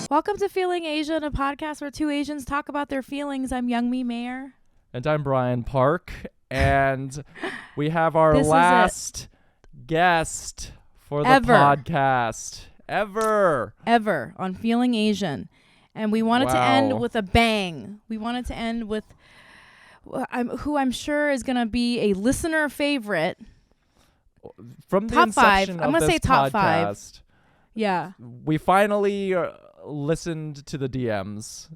Welcome to Feeling Asian, a podcast where two Asians talk about their feelings. I'm Youngmi Mayer. And I'm Brian Park. And we have our This is last guest for the Ever. podcast. Ever on Feeling Asian. And we wanted to end with a bang. We wanted to end with who I'm sure is going to be a listener favorite. From the Top five. inception I'm of gonna this say top five. podcast, Yeah. we finally listened to the DMs.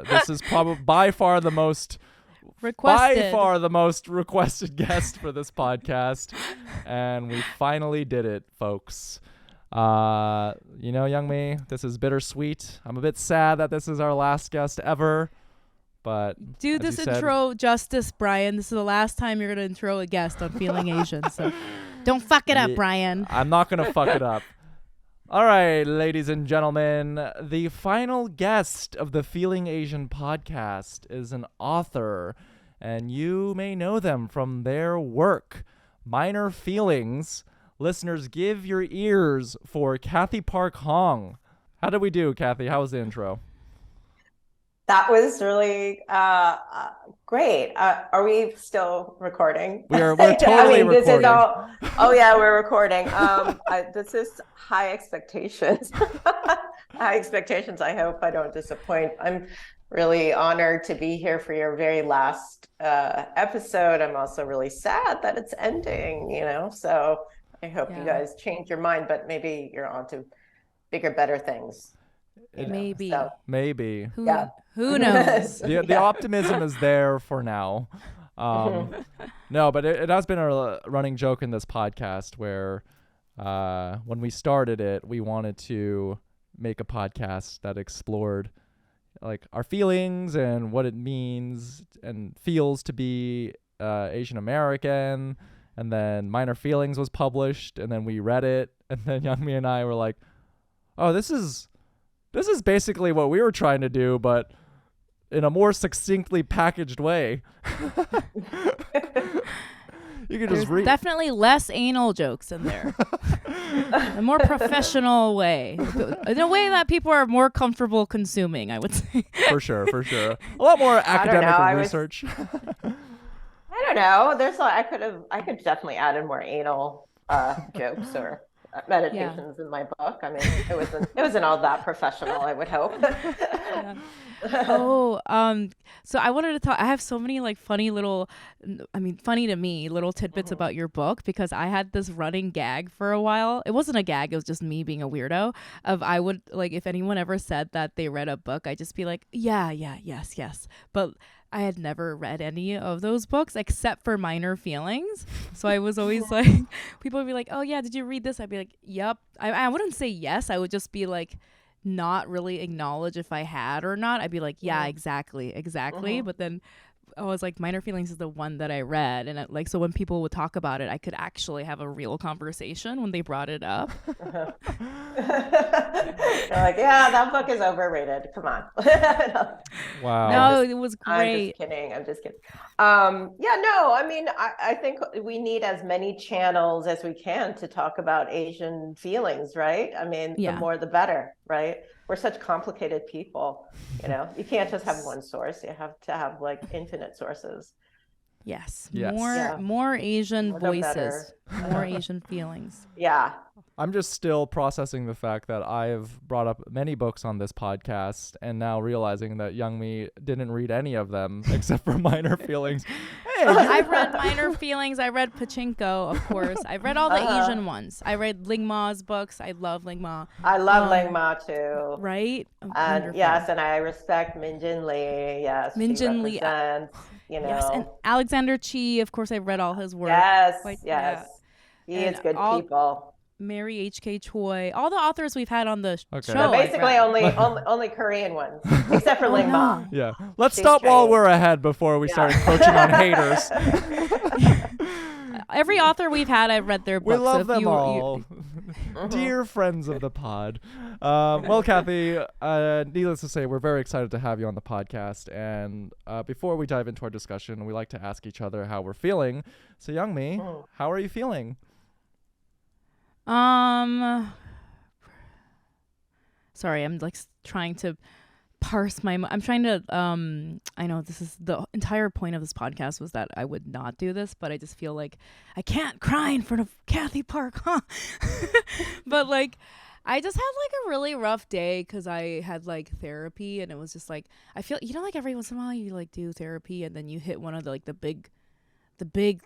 This is probably by far the most requested guest for this podcast, and we finally did it, folks. Youngmi, this is bittersweet. I'm a bit sad that this is our last guest ever, but Do this intro justice, Brian. This is the last time you're going to intro a guest on Feeling Asian, so don't fuck it up, Brian. I'm not going to fuck it up. All right, ladies and gentlemen, the final guest of the Feeling Asian podcast is an author, and you may know them from their work, Minor Feelings. Listeners, give your ears for Cathy Park Hong. How did we do, Cathy? How was the intro? That was really great. Are we still recording? We're totally recording. This is all. Oh yeah, we're recording. This is high expectations. High expectations. I hope I don't disappoint. I'm really honored to be here for your very last episode. I'm also really sad that it's ending. So I hope you guys change your mind, but maybe you're on to bigger, better things. Maybe. Who knows? The optimism is there for now. No, but it has been a running joke in this podcast where when we started it, we wanted to make a podcast that explored like our feelings and what it means and feels to be Asian American. And then Minor Feelings was published, and then we read it, and then Youngmi and I were like, oh, this is basically what we were trying to do, but in a more succinctly packaged way. You can just read. Definitely less anal jokes in there. A more professional way. In a way that people are more comfortable consuming, I would say. For sure. A lot more academic research. I don't know. I could definitely add in more anal jokes or meditations in my book. I mean, it wasn't all that professional, I would hope. So I wanted to talk. I have so many like funny to me little tidbits about your book, because I had this running gag for a while. It wasn't a gag, it was just me being a weirdo. I would like, if anyone ever said that they read a book, I'd just be like, yes. But I had never read any of those books except for Minor Feelings. So I was always like, people would be like, oh yeah, did you read this? I'd be like, yep. I wouldn't say yes. I would just be like, not really acknowledge if I had or not. I'd be like, yeah, exactly. But then I was like, Minor Feelings is the one that I read, and so when people would talk about it, I could actually have a real conversation when they brought it up. They're like, yeah, that book is overrated. Come on. Wow. No, it was great. I'm just kidding. I think we need as many channels as we can to talk about Asian feelings, right? I mean, the more the better, right? We're such complicated people, you can't just have one source. You have to have like infinite sources. Yes. More Asian voices, more Asian feelings. Yeah. I'm just still processing the fact that I've brought up many books on this podcast and now realizing that Youngmi didn't read any of them except for Minor Feelings. Hey, I've read Minor Feelings. I read Pachinko, of course. I've read all the Asian ones. I read Ling Ma's books. I love Ling Ma. I love Ling Ma too. Right? And yes, and I respect Min Jin Lee. Yes. Min Jin Lee. Yes, and Alexander Chi, of course, I've read all his work. Yes. He is good people. Mary H.K. Choi, all the authors we've had on the show. So basically only Korean ones, except for Ling Ma. Yeah. Let's stop while we're ahead before we start encroaching on haters. Every author we've had, I've read their books. We love them all. Dear friends of the pod. Well, Cathy, needless to say, we're very excited to have you on the podcast. And before we dive into our discussion, we like to ask each other how we're feeling. So, Youngmi, how are you feeling? sorry, I'm like trying to parse I'm trying to I know this is the entire point of this podcast was that I would not do this, but I just feel like I can't cry in front of Cathy Park Hong. But like I just had like a really rough day because I had like therapy, and it was just like I feel, you know, like every once in a while you like do therapy and then you hit one of the like the big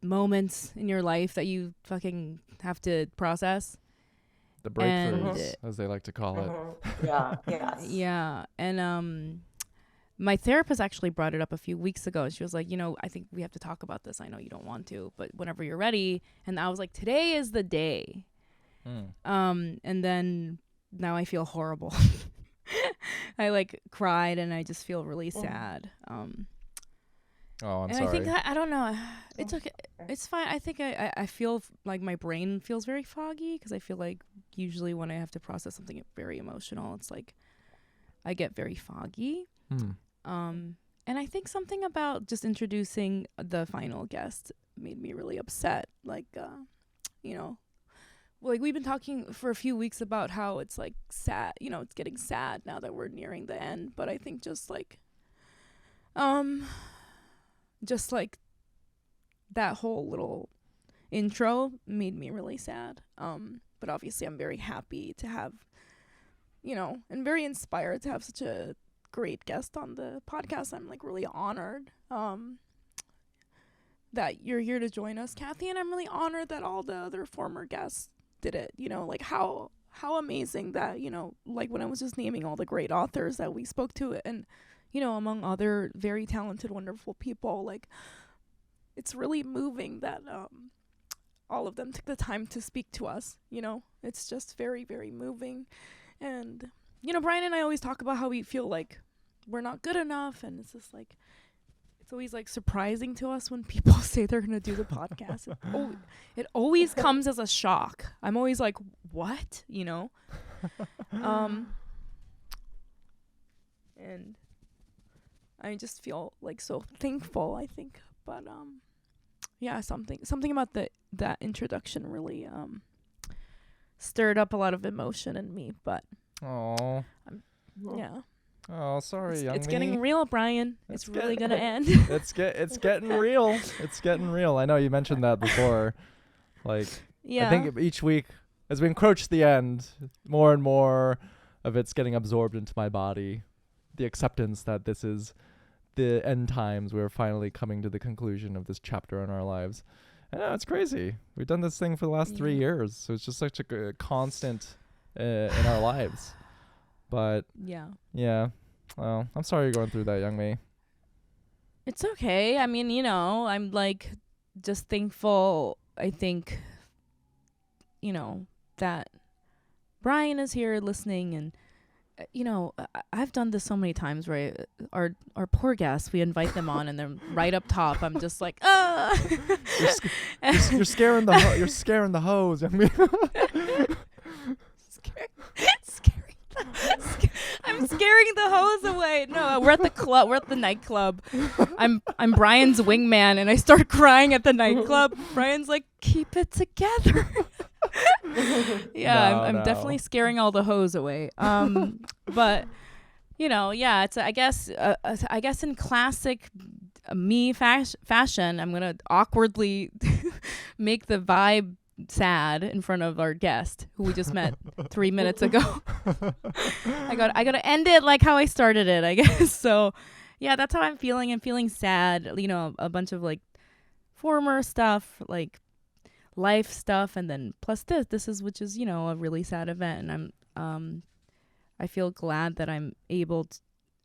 moments in your life that you fucking have to process. The breakthroughs, as they like to call it. Yeah, yes. Yeah. And my therapist actually brought it up a few weeks ago. She was like, you know, I think we have to talk about this. I know you don't want to, but whenever you're ready. And I was like, today is the day. And then now I feel horrible. I like cried and I just feel really sad. Oh, I'm and sorry. I think that, I don't know. It's okay. It's fine. I think I feel like my brain feels very foggy because I feel like usually when I have to process something very emotional, it's like I get very foggy. And I think something about just introducing the final guest made me really upset. Like, you know, like we've been talking for a few weeks about how it's like sad, you know, it's getting sad now that we're nearing the end. But I think just like that whole little intro made me really sad. But obviously I'm very happy to have, you know, and very inspired to have such a great guest on the podcast. I'm like really honored that you're here to join us, Cathy, and I'm really honored that all the other former guests did it. You know, like how amazing that, you know, like when I was just naming all the great authors that we spoke to, and you know, among other very talented, wonderful people, like it's really moving that all of them took the time to speak to us. You know, it's just very, very moving. And you know, Brian and I always talk about how we feel like we're not good enough, and it's just like it's always like surprising to us when people say they're gonna do the podcast. It always comes as a shock. I'm always like, what? You know? And I just feel like so thankful, I think. But yeah, something about that introduction really stirred up a lot of emotion in me. But oh, yeah. Oh, sorry, young It's me. getting real, Brian. It's really gonna end. It's getting real. It's getting real. I know you mentioned that before. Like, Yeah. I think each week, as we encroach the end, more and more of it's getting absorbed into my body. The acceptance that this is the end times. We're finally coming to the conclusion of this chapter in our lives. I know, it's crazy. We've done this thing for the last 3 years, so it's just such a constant in our lives. But yeah. Well, I'm sorry you're going through that, young me. It's okay. I mean, you know, I'm like just thankful. I think, you know, that Brian is here listening, and you know, I've done this so many times where our poor guests, we invite them on, and they're right up top. I'm just like, You're scaring the hose, young me. I'm scaring the hose away. No, we're at the club. We're at the nightclub. I'm Brian's wingman, and I start crying at the nightclub. Brian's like, keep it together. Yeah, I'm definitely scaring all the hose away. But you know, yeah, it's I guess in classic me fashion, I'm gonna awkwardly make the vibe sad in front of our guest who we just met 3 minutes ago. I gotta end it like how I started it, I guess. So yeah, that's how I'm feeling. I'm feeling sad, you know, a bunch of like former stuff, like life stuff, and then plus this is, which is, you know, a really sad event, and I feel glad that I'm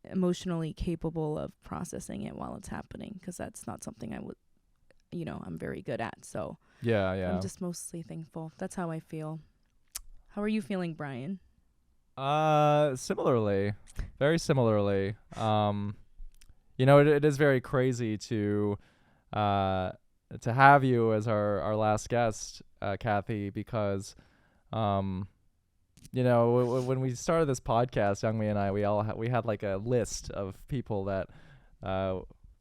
emotionally capable of processing it while it's happening, because that's not something I would, you know, I'm very good at. So yeah. I'm just mostly thankful. That's how I feel. How are you feeling, Brian? Similarly, very similarly. You know, it is very crazy to have you as our last guest, Cathy, because, you know, when we started this podcast, Youngmi and I, we had like a list of people that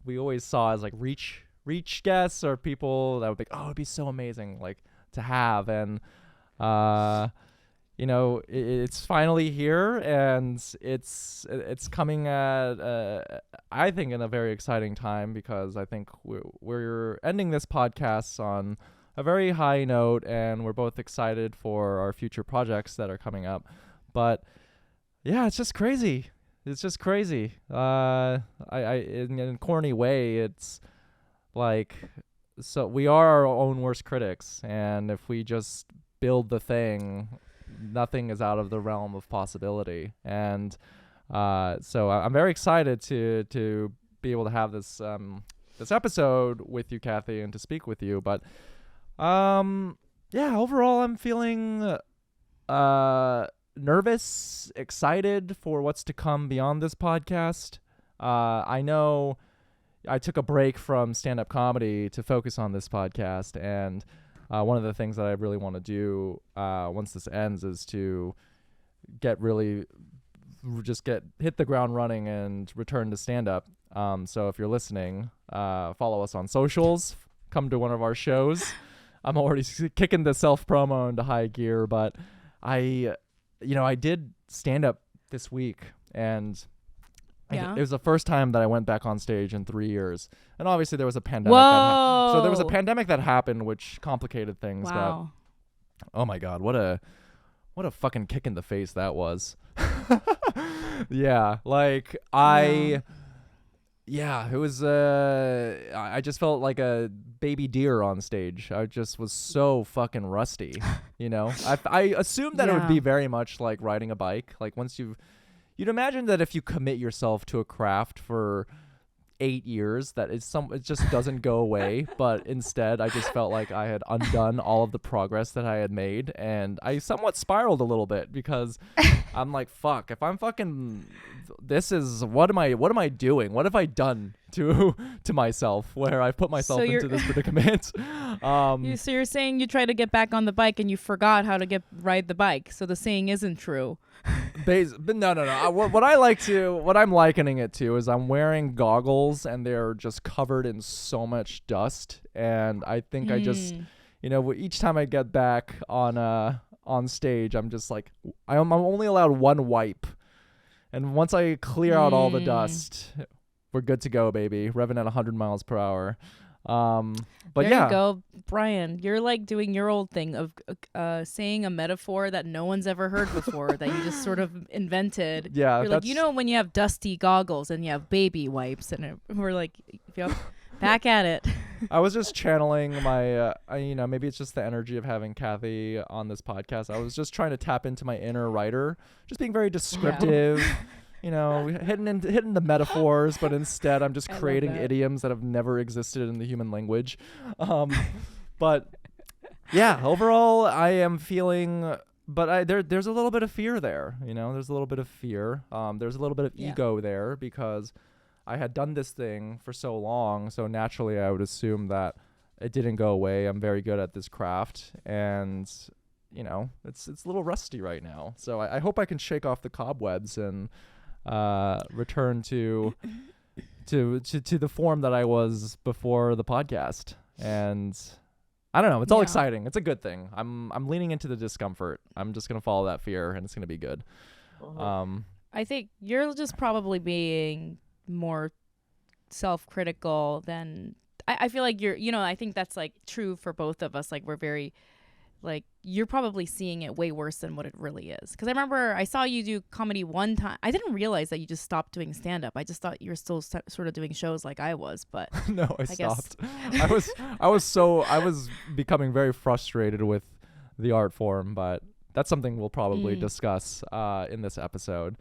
we always saw as like reach guests, or people that would be, oh, it'd be so amazing like to have. And it's finally here, and it's coming at I think in a very exciting time, because I think we're ending this podcast on a very high note, and we're both excited for our future projects that are coming up. But yeah, it's just crazy. It's just crazy. I in a corny way, it's like, so we are our own worst critics, and if we just build the thing, nothing is out of the realm of possibility. And so I'm very excited to be able to have this episode with you, Cathy, and to speak with you. But yeah, overall, I'm feeling nervous, excited for what's to come beyond this podcast. I know I took a break from stand-up comedy to focus on this podcast, and one of the things that I really want to do once this ends is to hit the ground running and return to stand-up. So if you're listening, follow us on socials, come to one of our shows. I'm already kicking the self-promo into high gear, but I did stand-up this week, and it was the first time that I went back on stage in 3 years. And obviously there was a pandemic. So there was a pandemic that happened, which complicated things. Wow. But oh my God, what a fucking kick in the face that was. Yeah, like it was I just felt like a baby deer on stage. I just was so fucking rusty, I assumed that it would be very much like riding a bike. Like you'd imagine that if you commit yourself to a craft for 8 years, that it just doesn't go away. But instead, I just felt like I had undone all of the progress that I had made, and I somewhat spiraled a little bit, because I'm like, fuck, if I'm fucking, what am I doing? What have I done to myself where I've put myself into this predicament? So you're saying you tried to get back on the bike and you forgot how to ride the bike. So the saying isn't true. But no. What I'm likening it to is I'm wearing goggles, and they're just covered in so much dust. And I think I just, each time I get back on stage, I'm just like, I'm only allowed one wipe. And once I clear out all the dust, we're good to go, baby. Revving at 100 miles per hour. But there yeah, you go, Brian. You're like doing your old thing of saying a metaphor that no one's ever heard before that you just sort of invented. Yeah, you're like, when you have dusty goggles and you have baby wipes, and we're like, yep, back at it. I was just channeling my, maybe it's just the energy of having Cathy on this podcast. I was just trying to tap into my inner writer, just being very descriptive. Hitting the metaphors, but instead I'm just creating idioms that have never existed in the human language. But yeah, overall I am feeling, but there's a little bit of fear there. There's a little bit of fear. There's a little bit of ego there, because I had done this thing for so long. So naturally I would assume that it didn't go away. I'm very good at this craft, and it's a little rusty right now. So I hope I can shake off the cobwebs and return to the form that I was before the podcast. And I don't know, it's all exciting. It's a good thing. I'm leaning into the discomfort. I'm just gonna follow that fear, and it's gonna be good. I think you're just probably being more self-critical than I feel like you're, I think that's like true for both of us. Like we're very, like, you're probably seeing it way worse than what it really is. Because I remember I saw you do comedy one time. I didn't realize that you just stopped doing stand-up. I just thought you were still sort of doing shows like I was, but no, I stopped. I was becoming very frustrated with the art form, but that's something we'll probably discuss in this episode.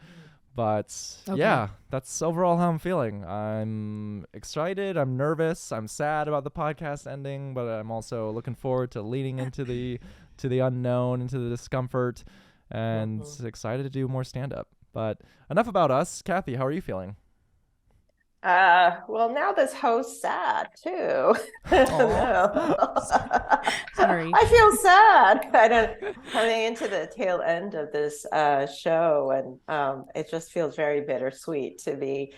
But yeah, that's overall how I'm feeling. I'm excited. I'm nervous. I'm sad about the podcast ending, but I'm also looking forward to leaning into the unknown, into the discomfort, and excited to do more stand-up. But enough about us. Cathy, how are you feeling? Well, now this host's sad too. Sorry. I feel sad coming into the tail end of this show, and it just feels very bittersweet to be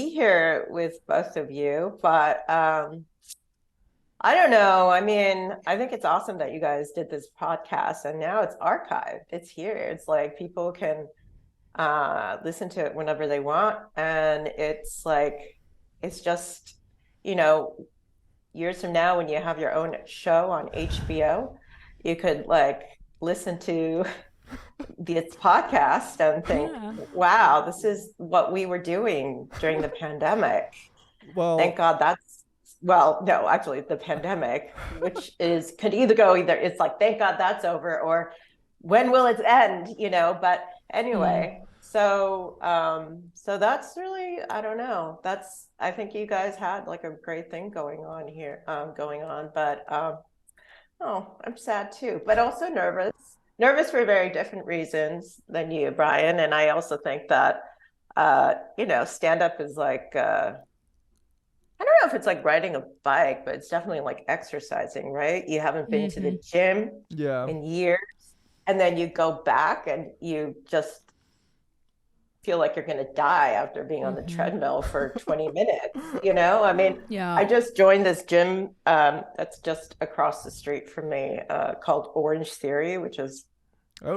here with both of you. But I don't know. I mean, I think it's awesome that you guys did this podcast and now it's archived. It's here. It's like people can listen to it whenever they want. And it's like, it's just, you know, years from now when you have your own show on HBO, you could like listen to this podcast and think, wow, this is what we were doing during the pandemic. Well, Thank God no, actually the pandemic, which could either go either, it's like, thank God that's over, or when will it end, but anyway, so that's really, I don't know, I think you guys had like a great thing going on here, but I'm sad too, but also nervous for very different reasons than you, Brian. And I also think that, stand up is like, I don't know if it's like riding a bike, but it's definitely like exercising, right? You haven't been to the gym in years, and then you go back and you just feel like you're going to die after being on the treadmill for 20 minutes, I mean, I just joined this gym that's just across the street from me called Orange Theory, which is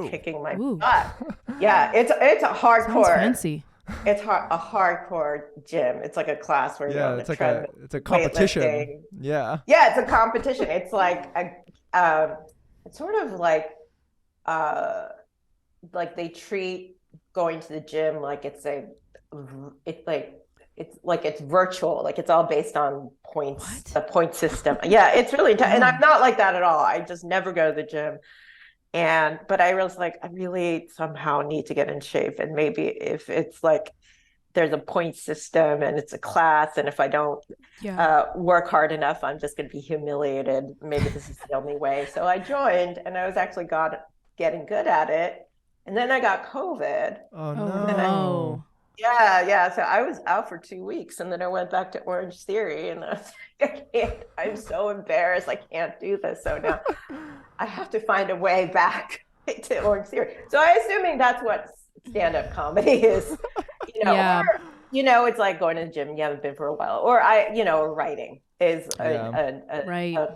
kicking my butt. Yeah, it's a hardcore. Sounds fancy. It's a hardcore gym. It's like a class where you're on the treadmill. It's a competition. Yeah, it's a competition. It's like it's sort of like they treat going to the gym like it's virtual, like it's all based on points, the point system. Yeah, it's really and I'm not like that at all. I just never go to the gym. But I was like, I really somehow need to get in shape. And maybe if it's like there's a point system and it's a class, and if I don't work hard enough, I'm just going to be humiliated. Maybe this is the only way. So I joined, and I was actually getting good at it. And then I got COVID. Oh, no. So I was out for 2 weeks, and then I went back to Orange Theory, and I was like, I'm so embarrassed. I can't do this. So now I have to find a way back to Orange Theory. So I'm assuming that's what stand-up comedy is, or, it's like going to the gym you haven't been for a while, or writing is a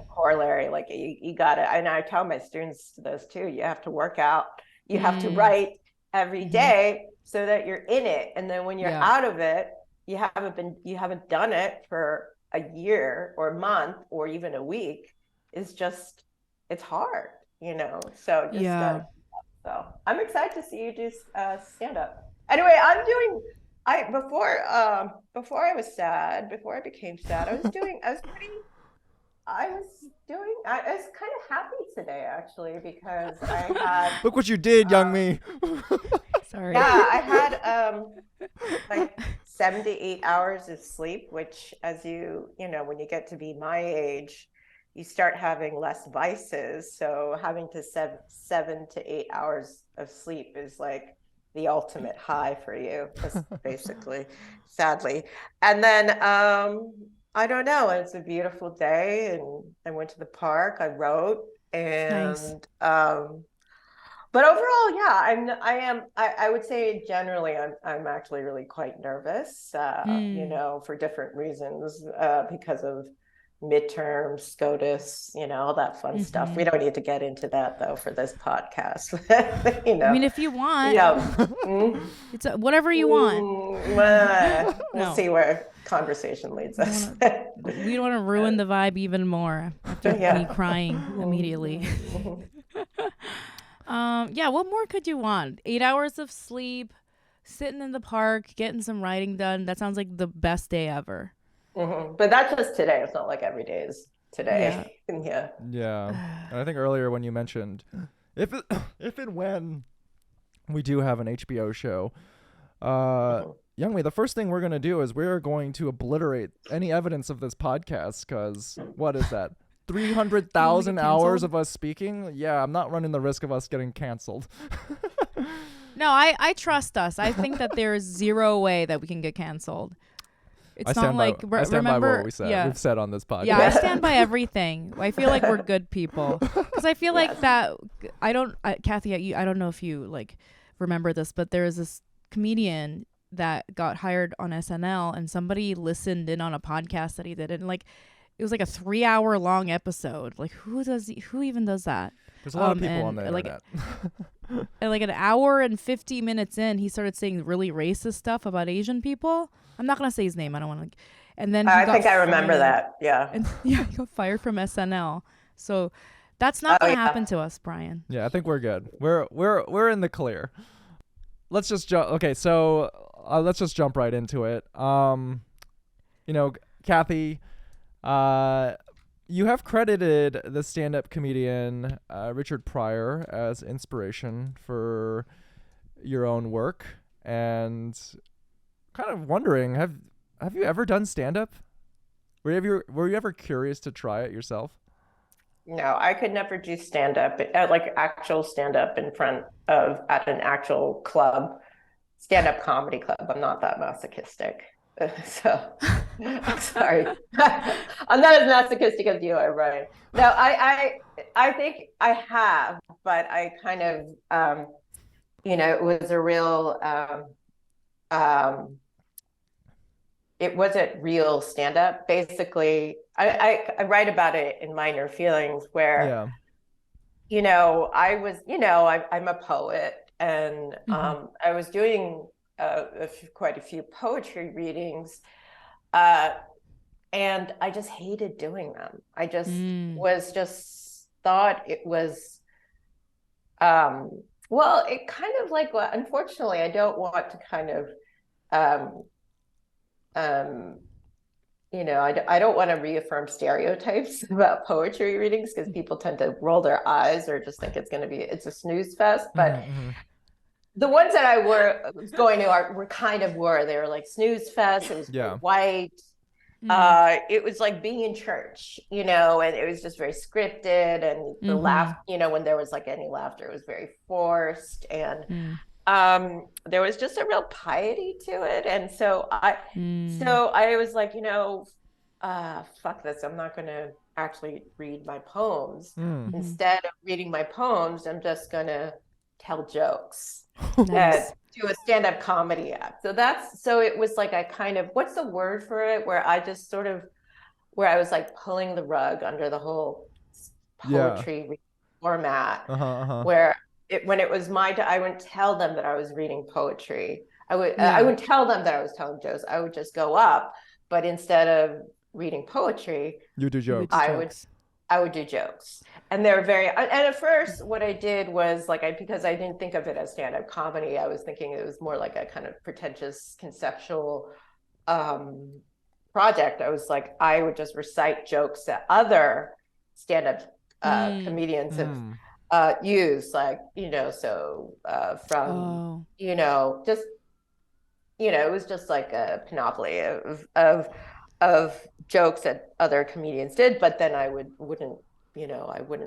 corollary. Like you got it. And I tell my students this too. You have to work out. You have to write every day so that you're in it. And then when you're out of it, you haven't done it for a year or a month or even a week. It's hard, so just so I'm excited to see you do stand up. Anyway, before I became sad, I was kind of happy today, actually, because I had look what you did, young me. Sorry. Yeah, I had like 7 to 8 hours of sleep, which, as when you get to be my age, you start having less vices. So having to 7 to 8 hours of sleep is like the ultimate high for you, basically, sadly. And then I don't know, it's a beautiful day, and I went to the park, I wrote, and nice. But overall, I would say generally I'm actually really quite nervous, for different reasons, because of midterms, SCOTUS, all that fun stuff. We don't need to get into that though for this podcast. I mean, if you want, it's whatever you want. We'll see where conversation leads us. We don't want to ruin the vibe even more after me crying immediately. What more could you want? 8 hours of sleep, sitting in the park, getting some writing done. That sounds like the best day ever. But that's just today. It's not like every day is today. Yeah. And I think earlier when you mentioned if and when we do have an HBO show, Youngmi, the first thing we're going to do is we're going to obliterate any evidence of this podcast, because what is that? 300,000 hours of us speaking? Yeah, I'm not running the risk of us getting canceled. No, I trust us. I think that there is zero way that we can get canceled. It's not like I stand remember by what we've said on this podcast. Yeah, I stand by everything. I feel like we're good people, because I feel like that. Cathy, I don't know if you like remember this, but there is this comedian that got hired on SNL, and somebody listened in on a podcast that he did, and like it was like a 3-hour long episode. Like who even does that? There's a lot of people and on the internet. And like an hour and 50 minutes in, he started saying really racist stuff about Asian people. I'm not gonna say his name. I don't want to. And then I think I remember that. Yeah. And yeah, he got fired from SNL. So that's not gonna happen to us, Brian. Yeah, I think we're good. We're in the clear. Let's just jump. Okay, so let's just jump right into it. Cathy, you have credited the stand-up comedian Richard Pryor as inspiration for your own work, and kind of wondering, have you ever done stand-up? Were you ever curious to try it yourself? No, I could never do stand-up, like actual stand-up in front of at an actual club, stand-up comedy club. I'm not that masochistic. So I'm sorry. I'm not as masochistic as you are, Brian. No, I think I have, but I kind of it was a real it wasn't real stand-up. Basically, I write about it in Minor Feelings where I was, I'm a poet, and I was doing quite a few poetry readings, and I just hated doing them. I just thought it was, well, it kind of like, unfortunately, I don't want to kind of, I don't want to reaffirm stereotypes about poetry readings because people tend to roll their eyes or just think it's a snooze fest. But the ones that I was going to they were like snooze fest. It was white. It was like being in church, and it was just very scripted, and the laugh, when there was like any laughter, it was very forced, and there was just a real piety to it. And so I was like, fuck this, I'm not going to actually read my poems. Instead of reading my poems, I'm just going to tell jokes. Nice. Do a stand-up comedy act. So it was like I kind of, what's the word for it, where I just sort of, where I was like pulling the rug under the whole poetry format, where when it was I wouldn't tell them that I was reading poetry. I wouldn't tell them that I was telling jokes. I would just go up, but instead of reading poetry, you do jokes. I would do jokes. And they're and at first what I did was like, because I didn't think of it as stand-up comedy, I was thinking it was more like a kind of pretentious conceptual project. I was like, I would just recite jokes that other stand-up comedians have used, like, from, just, it was just like a panoply of jokes that other comedians did, but then I wouldn't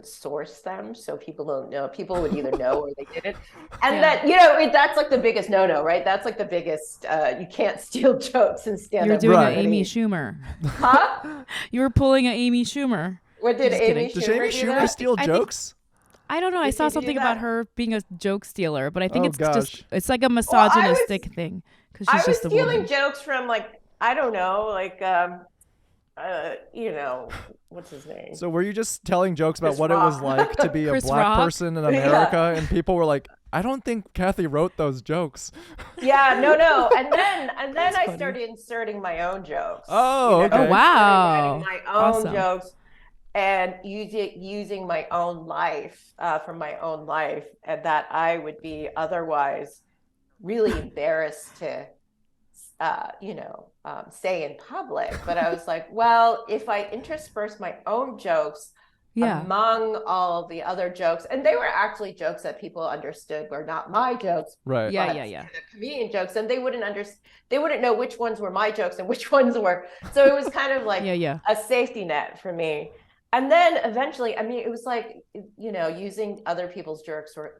source them, so people don't know. People would either know or they didn't. And that's like the biggest no-no, right? That's like the biggest, you can't steal jokes and stand up. You're doing an Amy Schumer. Huh? You were pulling an Amy Schumer. What did Amy Schumer do? Does Amy Schumer steal jokes? I don't know. I saw something about her being a joke stealer, but I think it's like a misogynistic thing. Because I was stealing jokes from, like, I don't know, like, what's his name? So were you just telling jokes about what it was like to be a Chris black Rock? person in America, and people were like, I don't think Cathy wrote those jokes. Yeah, no. And then I started inserting my own jokes. Oh, okay. Oh, wow. Writing my own jokes and using my own life, from my own life, and that I would be otherwise really embarrassed to say in public. But I was like, well, if I intersperse my own jokes among all the other jokes, and they were actually jokes that people understood were not my jokes, right? The comedian jokes, and they wouldn't know which ones were my jokes and which ones were. So it was kind of like a safety net for me. And then eventually, I mean, it was like, using other people's jokes were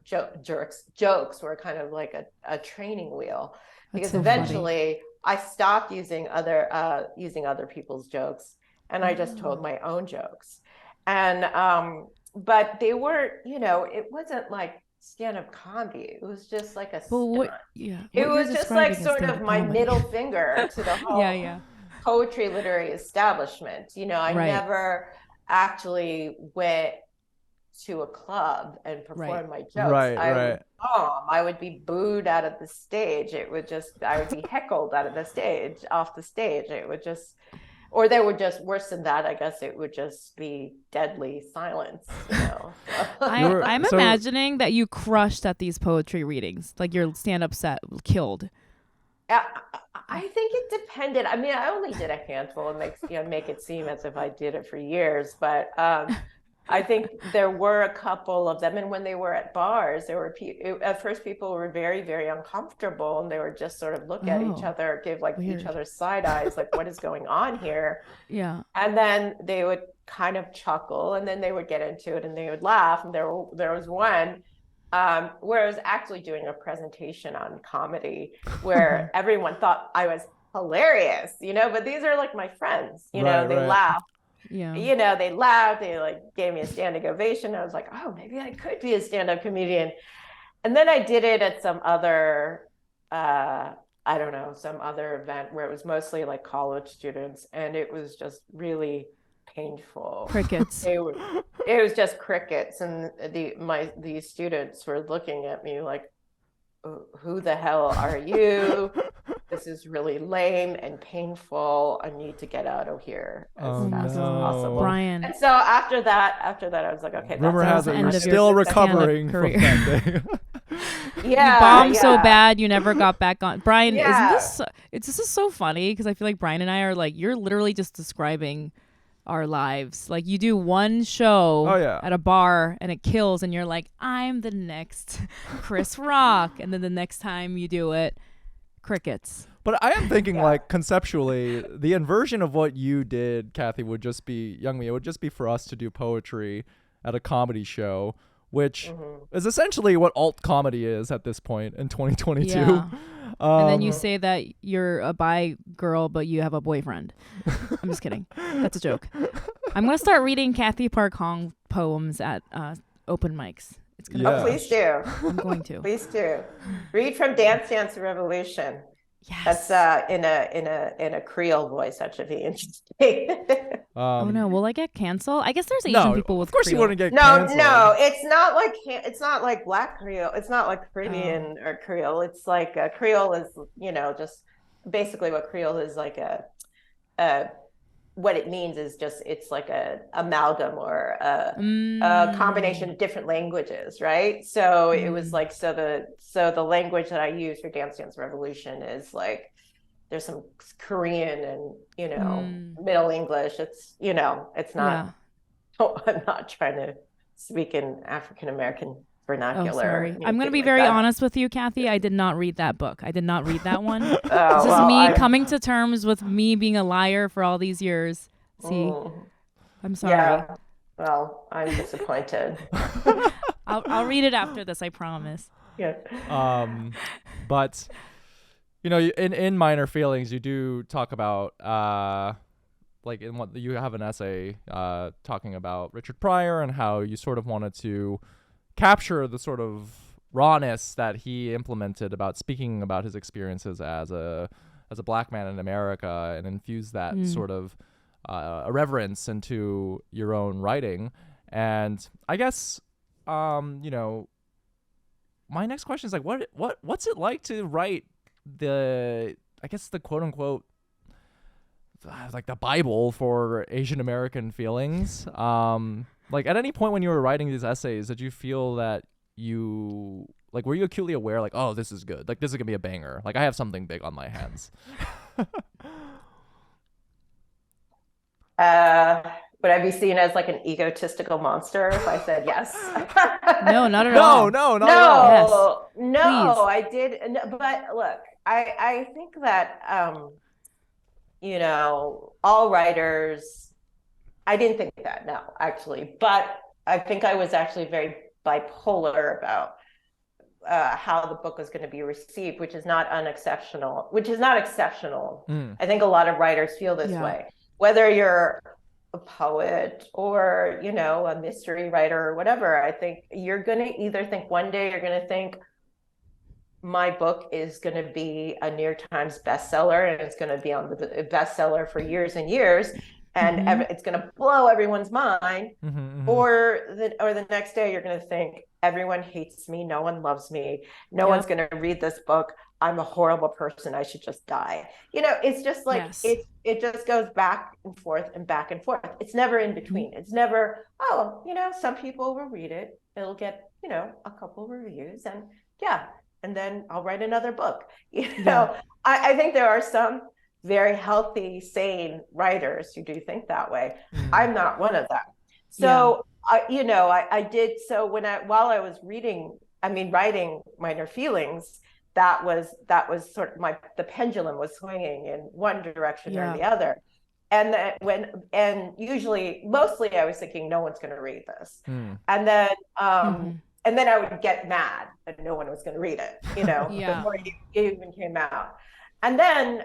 kind of like a training wheel. Because so eventually I stopped using other people's jokes, and I just told my own jokes. And but they weren't, it wasn't like stand-up comedy. It was just like a stunt. It was just like sort of my middle finger to the whole poetry literary establishment. You know, I Right. never actually went to a club and performed my jokes. Right, I right. would bomb. I would be booed out of the stage. I would be heckled out of the stage, off the stage. It would just, or they would just, worse than that, I guess it would just be deadly silence, you know. I'm imagining that you crushed at these poetry readings, like your stand-up set killed. I think it depended. I mean, I only did a handful and make it seem as if I did it for years, but I think there were a couple of them, and when they were at bars, there were at first people were very, very uncomfortable, and they would just sort of look at each other, give like weird. each other side eyes, like what is going on here? Yeah. And then they would kind of chuckle, and then they would get into it, and they would laugh. And there was one where I was actually doing a presentation on comedy, where everyone thought I was hilarious, you know. But these are like my friends, you know. They laugh. Yeah. You know, they laughed, they like gave me a standing ovation. I was like, oh, maybe I could be a stand-up comedian. And then I did it at some other, I don't know, some other event where it was mostly like college students, and it was just really painful. Crickets. It was just crickets, and these students were looking at me like, who the hell are you? This is really lame and painful. I need to get out of here as fast as possible. Brian. And so after that, I was like, okay, rumor has it the you're end of still your recovering from career. that day. Yeah, you bombed so bad you never got back on. Brian, Yeah. this is so funny because I feel like Brian and I are like, you're literally just describing our lives. Like you do one show at a bar and it kills, and you're like, I'm the next Chris Rock, and then the next time you do it, crickets. But I am thinking like conceptually, the inversion of what you did, Cathy, would just be Youngmi. It would just be for us to do poetry at a comedy show, which is essentially what alt comedy is at this point in 2022. Yeah. And then you say that you're a bi girl, but you have a boyfriend. I'm just kidding. That's a joke. I'm gonna start reading Cathy Park Hong poems at open mics. It's gonna. Oh, please do. I'm going to. Please do. Read from Dance Dance Revolution. Yes. That's in a Creole voice. That should be interesting. Oh no, will I get canceled? I guess there's Asian people with. Of course, Creole. you wouldn't get no, canceled. no. It's not like Black Creole. It's not like Caribbean or Creole. It's like Creole is, you know, just basically what Creole is like what it means is just it's like a amalgam or a combination of different languages, right? So it was like so the language that I use for Dance Dance Revolution is like there's some Korean and, you know, Middle English. It's, you know, it's not. I'm not trying to speak in African American vernacular. Oh, sorry. I'm going to be very honest with you, Cathy. I did not read that book. I did not read that one. This is me coming to terms with me being a liar for all these years. See, I'm sorry. Yeah. Well, I'm disappointed. I'll read it after this. I promise. Yeah. But you know, in Minor Feelings, you do talk about like in what you have an essay talking about Richard Pryor and how you sort of wanted to capture the sort of rawness that he implemented about speaking about his experiences as a black man in America and infuse that sort of irreverence into your own writing. And I guess you know, my next question is like, what's it like to write the quote unquote like the Bible for Asian American feelings? Like at any point when you were writing these essays, did you feel that were you acutely aware like, oh, this is good, like this is gonna be a banger, like I have something big on my hands? Would I be seen as like an egotistical monster if I said yes? No, not at all. No, not at all. No, I did. No, but look, I think that, you know, all writers, I didn't think that, no, actually. But I think I was actually very bipolar about how the book was going to be received, which is not exceptional. I think a lot of writers feel this way. Whether you're a poet or, you know, a mystery writer or whatever, I think you're going to either think one day you're going to think, my book is going to be a New York Times bestseller, and it's going to be on the bestseller for years and years, and it's going to blow everyone's mind. Or the next day you're going to think, everyone hates me, no one loves me, no one's going to read this book, I'm a horrible person, I should just die. It's just like it just goes back and forth and back and forth. It's never in between. It's never, some people will read it, it'll get a couple reviews, and then I'll write another book. I think there are some very healthy, sane writers who do think that way. I'm not one of them. So, I did. So while I was writing Minor Feelings, that was sort of the pendulum was swinging in one direction or the other. And mostly I was thinking, no one's going to read this. And then, and then I would get mad that no one was going to read it, before it even came out. And then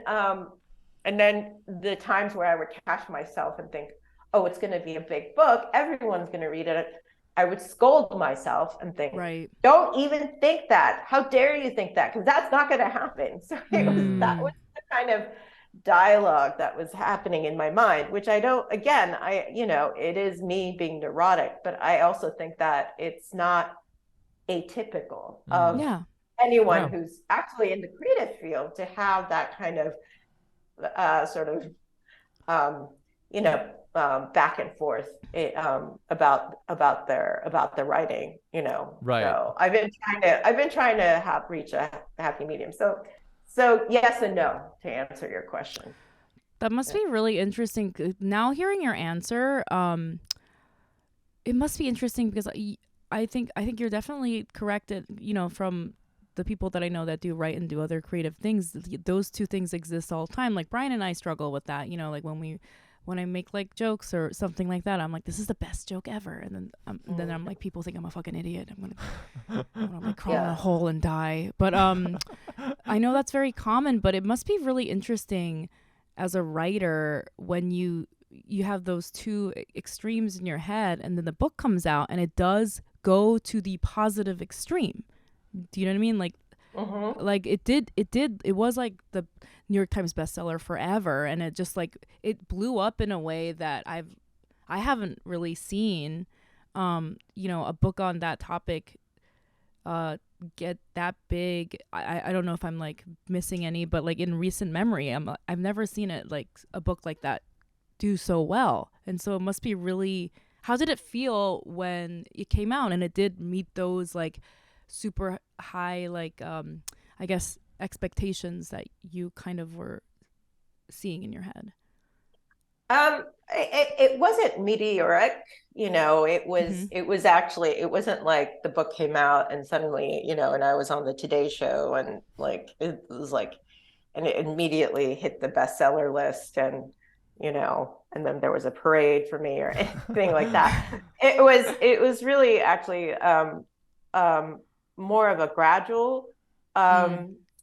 the times where I would catch myself and think, oh, it's going to be a big book, everyone's going to read it, I would scold myself and think, don't even think that. How dare you think that? Because that's not going to happen. So that was the kind of dialogue that was happening in my mind, which it is me being neurotic, but I also think that it's not atypical of anyone who's actually in the creative field to have that kind of back and forth about their writing, Right. So I've been trying to reach a happy medium. So yes and no, to answer your question. That must be really interesting. Now hearing your answer, it must be interesting because I think you're definitely correct. From the people that I know that do write and do other creative things, those two things exist all the time. Like Brian and I struggle with that. Like when I make like jokes or something like that, I'm like, this is the best joke ever, and then I'm like, people think I'm a fucking idiot. I'm gonna like crawl in a hole and die. But I know that's very common, but it must be really interesting as a writer when you have those two extremes in your head, and then the book comes out and it does go to the positive extreme. Do you know what I mean? Like, like it was like the New York Times bestseller forever, and it just like it blew up in a way that I haven't really seen a book on that topic get that big. I don't know if I'm like missing any, but like in recent memory, I've never seen it like a book like that do so well. And so it must be really, how did it feel when it came out and it did meet those like super high like I guess expectations that you kind of were seeing in your head? It wasn't meteoric, it was actually, it wasn't like the book came out and suddenly, and I was on the Today Show and like, it was like, and it immediately hit the bestseller list and, and then there was a parade for me or anything like that. It was really actually more of a gradual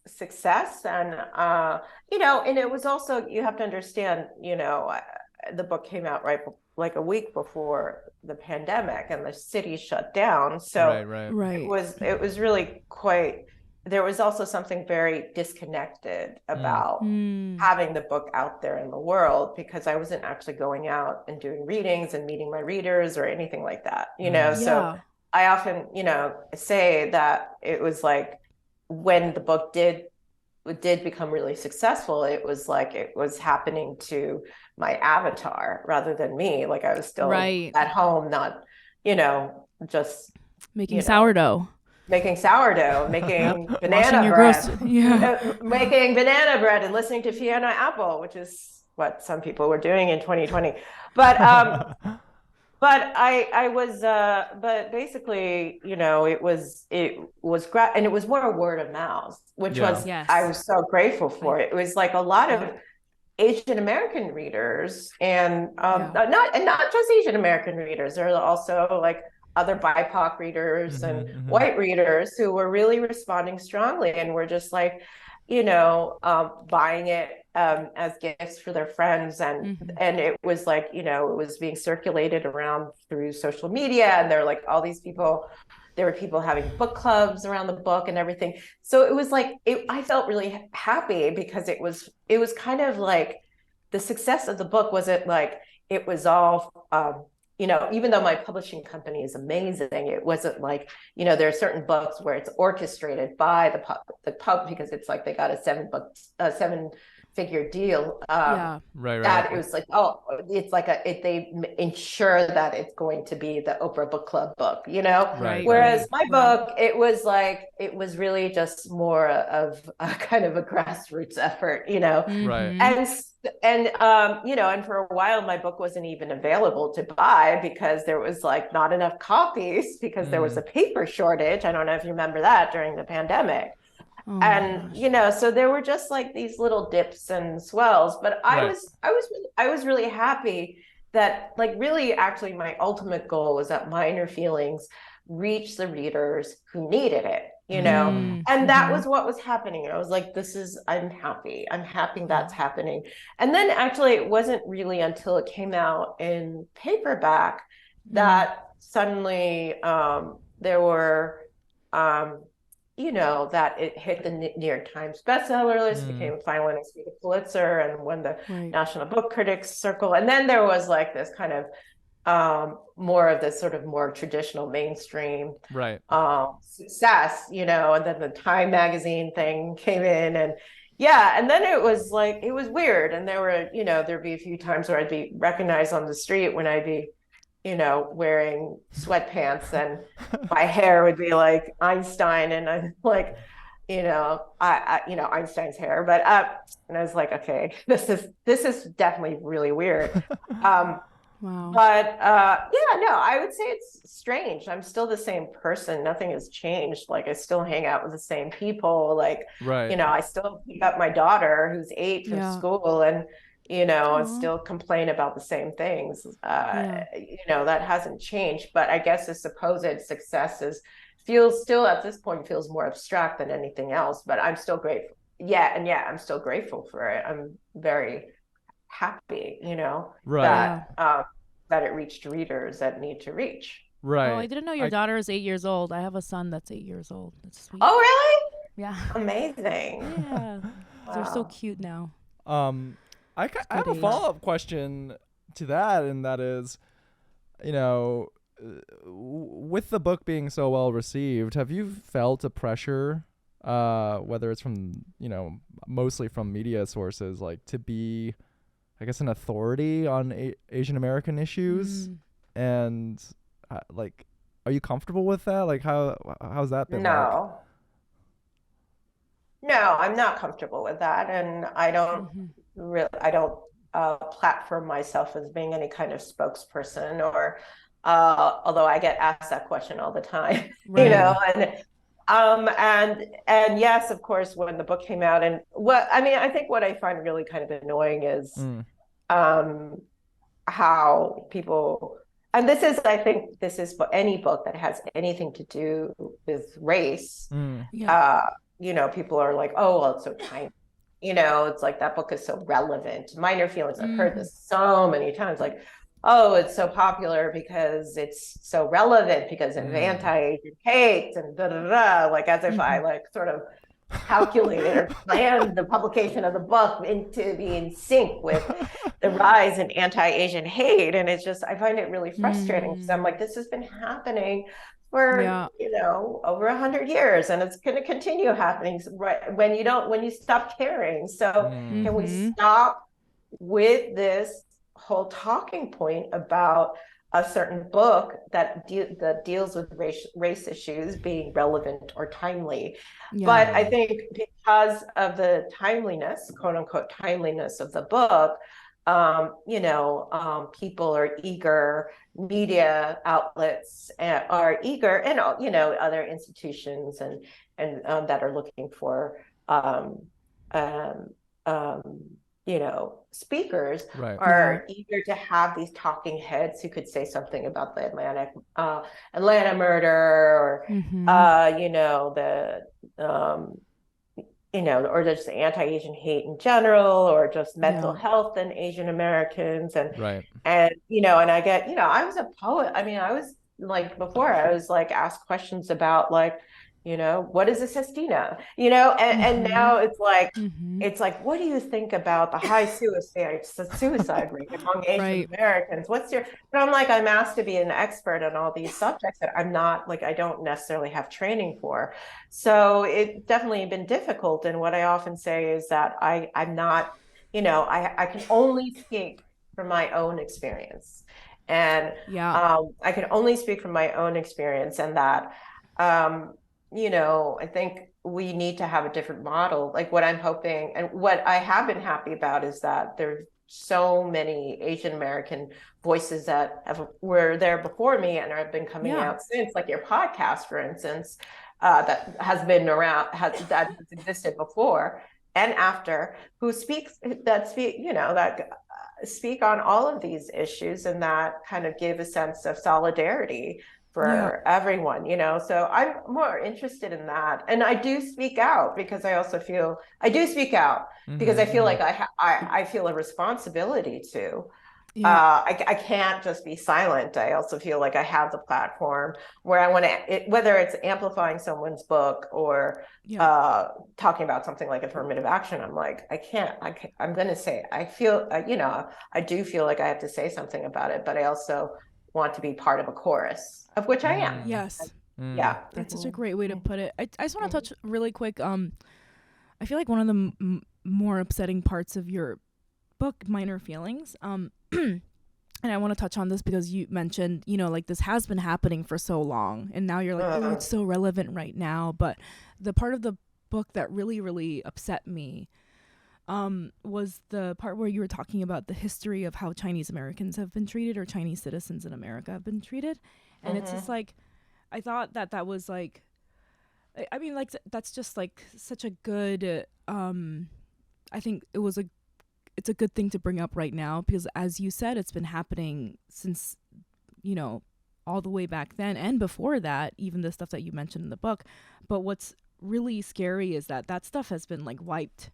success. And, and it was also, you have to understand, the book came out like a week before the pandemic and the city shut down. So right. It was really quite, there was also something very disconnected about having the book out there in the world, because I wasn't actually going out and doing readings and meeting my readers or anything like that, So I often, say that it was like when the book did become really successful, it was like it was happening to my avatar rather than me. Like I was still at home, not, just making sourdough. Making banana bread. Making banana bread and listening to Fiona Apple, which is what some people were doing in 2020. But I was, but basically, it was and it was more word of mouth, which was, I was so grateful for it. It was like a lot of Asian American readers and not just Asian American readers. There are also like other BIPOC readers and white readers who were really responding strongly and were just like, buying it as gifts for their friends. And it was like, it was being circulated around through social media. And there are like all these people, there were people having book clubs around the book and everything. So it was like, I felt really happy because it was kind of like the success of the book wasn't like, it was all, even though my publishing company is amazing, it wasn't like, there are certain books where it's orchestrated by the pub because it's like they got a 7-figure deal. Right. That it was like, it's like they ensure that it's going to be the Oprah Book Club book, Right. Whereas my book, it was really just more of a kind of a grassroots effort, Right. And for a while my book wasn't even available to buy because there was like not enough copies because there was a paper shortage. I don't know if you remember that during the pandemic. So there were just like these little dips and swells, but I was really happy that, like, really actually my ultimate goal was that Minor Feelings reach the readers who needed it, and that was what was happening. I was like, I'm happy that's happening. And then actually it wasn't really until it came out in paperback that suddenly there were that it hit the New York Times bestseller list, became a finalist for the Pulitzer, and won the National Book Critics Circle. And then there was like this kind of more of this sort of more traditional mainstream success, and then the Time magazine thing came in, and and then it was like, it was weird. And there were, there'd be a few times where I'd be recognized on the street when I'd be wearing sweatpants and my hair would be like Einstein, and I'm like, Einstein's hair, but and I was like, okay, this is definitely really weird. Wow. But I would say it's strange. I'm still the same person. Nothing has changed. Like, I still hang out with the same people. Like, I still pick up my daughter who's 8 from school, and and still complain about the same things. That hasn't changed. But I guess the supposed success feels at this point more abstract than anything else. But I'm still grateful. I'm still grateful for it. I'm very happy, that it reached readers that need to reach. Right. Oh, I didn't know your daughter is 8 years old. I have a son that's 8 years old. That's sweet. Oh, really? Yeah. Amazing. Yeah. Wow. They're so cute now. I have a follow-up question to that, and that is, with the book being so well received, have you felt a pressure, whether it's from, mostly from media sources, like to be, I guess, an authority on Asian American issues? And are you comfortable with that? Like, how's that been? No, I'm not comfortable with that, and I don't platform myself as being any kind of spokesperson, or although I get asked that question all the time. And yes, of course, when the book came out, and I think what I find really kind of annoying is how people, and I think this is for any book that has anything to do with race. People are like, oh, well, it's so tiny. It's like, that book is so relevant. Minor Feelings, I've heard this so many times, like, oh, it's so popular because it's so relevant because of anti-Asian hate and like, as if I like sort of calculated or planned the publication of the book to be in sync with the rise in anti-Asian hate. And it's just, I find it really frustrating because I'm like, this has been happening for over 100 years, and it's going to continue happening when you stop caring. So can we stop with this whole talking point about a certain book that deals with race issues being relevant or timely? But I think because of the timeliness, quote unquote timeliness of the book, people are eager, media outlets are eager, and other institutions and that are looking for speakers are eager to have these talking heads who could say something about the Atlanta murder, or or just anti-Asian hate in general, or just mental health and Asian Americans, and I get, I was a poet. I like before, I was like asked questions about like, what is a sestina? And now it's like, what do you think about the high suicide rate among Asian Right. Americans? But I'm like, I'm asked to be an expert on all these subjects that I'm not like, I don't necessarily have training for. So it's definitely been difficult. And what I often say is that I'm not, I can only speak from my own experience. And Yeah. I can only speak from my own experience, and that, I think we need to have a different model. Like what I'm hoping and what I have been happy about is that there's so many Asian American voices that were there before me and have been coming out since, like your podcast, for instance, that has been around, that has existed before and after, that speak on all of these issues, and that kind of give a sense of solidarity for everyone, so I'm more interested in that. And I do speak out because I also feel I do speak out because I feel like I feel a responsibility to. I can't just be silent. I also feel like I have the platform where I want to, whether it's amplifying someone's book or talking about something like affirmative action. I'm like, I'm going to say, I feel, I do feel like I have to say something about it, but I also want to be part of a chorus, of which I am. Yes. Yeah. That's such a great way to put it. I just want to touch really quick. I feel like one of the more upsetting parts of your book, Minor Feelings, and I want to touch on this because you mentioned, like this has been happening for so long, and now you're like, oh, it's so relevant right now. But the part of the book that really, really upset me was the part where you were talking about the history of how Chinese Americans have been treated, or Chinese citizens in America have been treated. And it's just like, I thought that was like, I mean, like, that's just like such a good, I think it's a good thing to bring up right now, because as you said, it's been happening since, all the way back then and before that, even the stuff that you mentioned in the book. But what's really scary is that stuff has been like wiped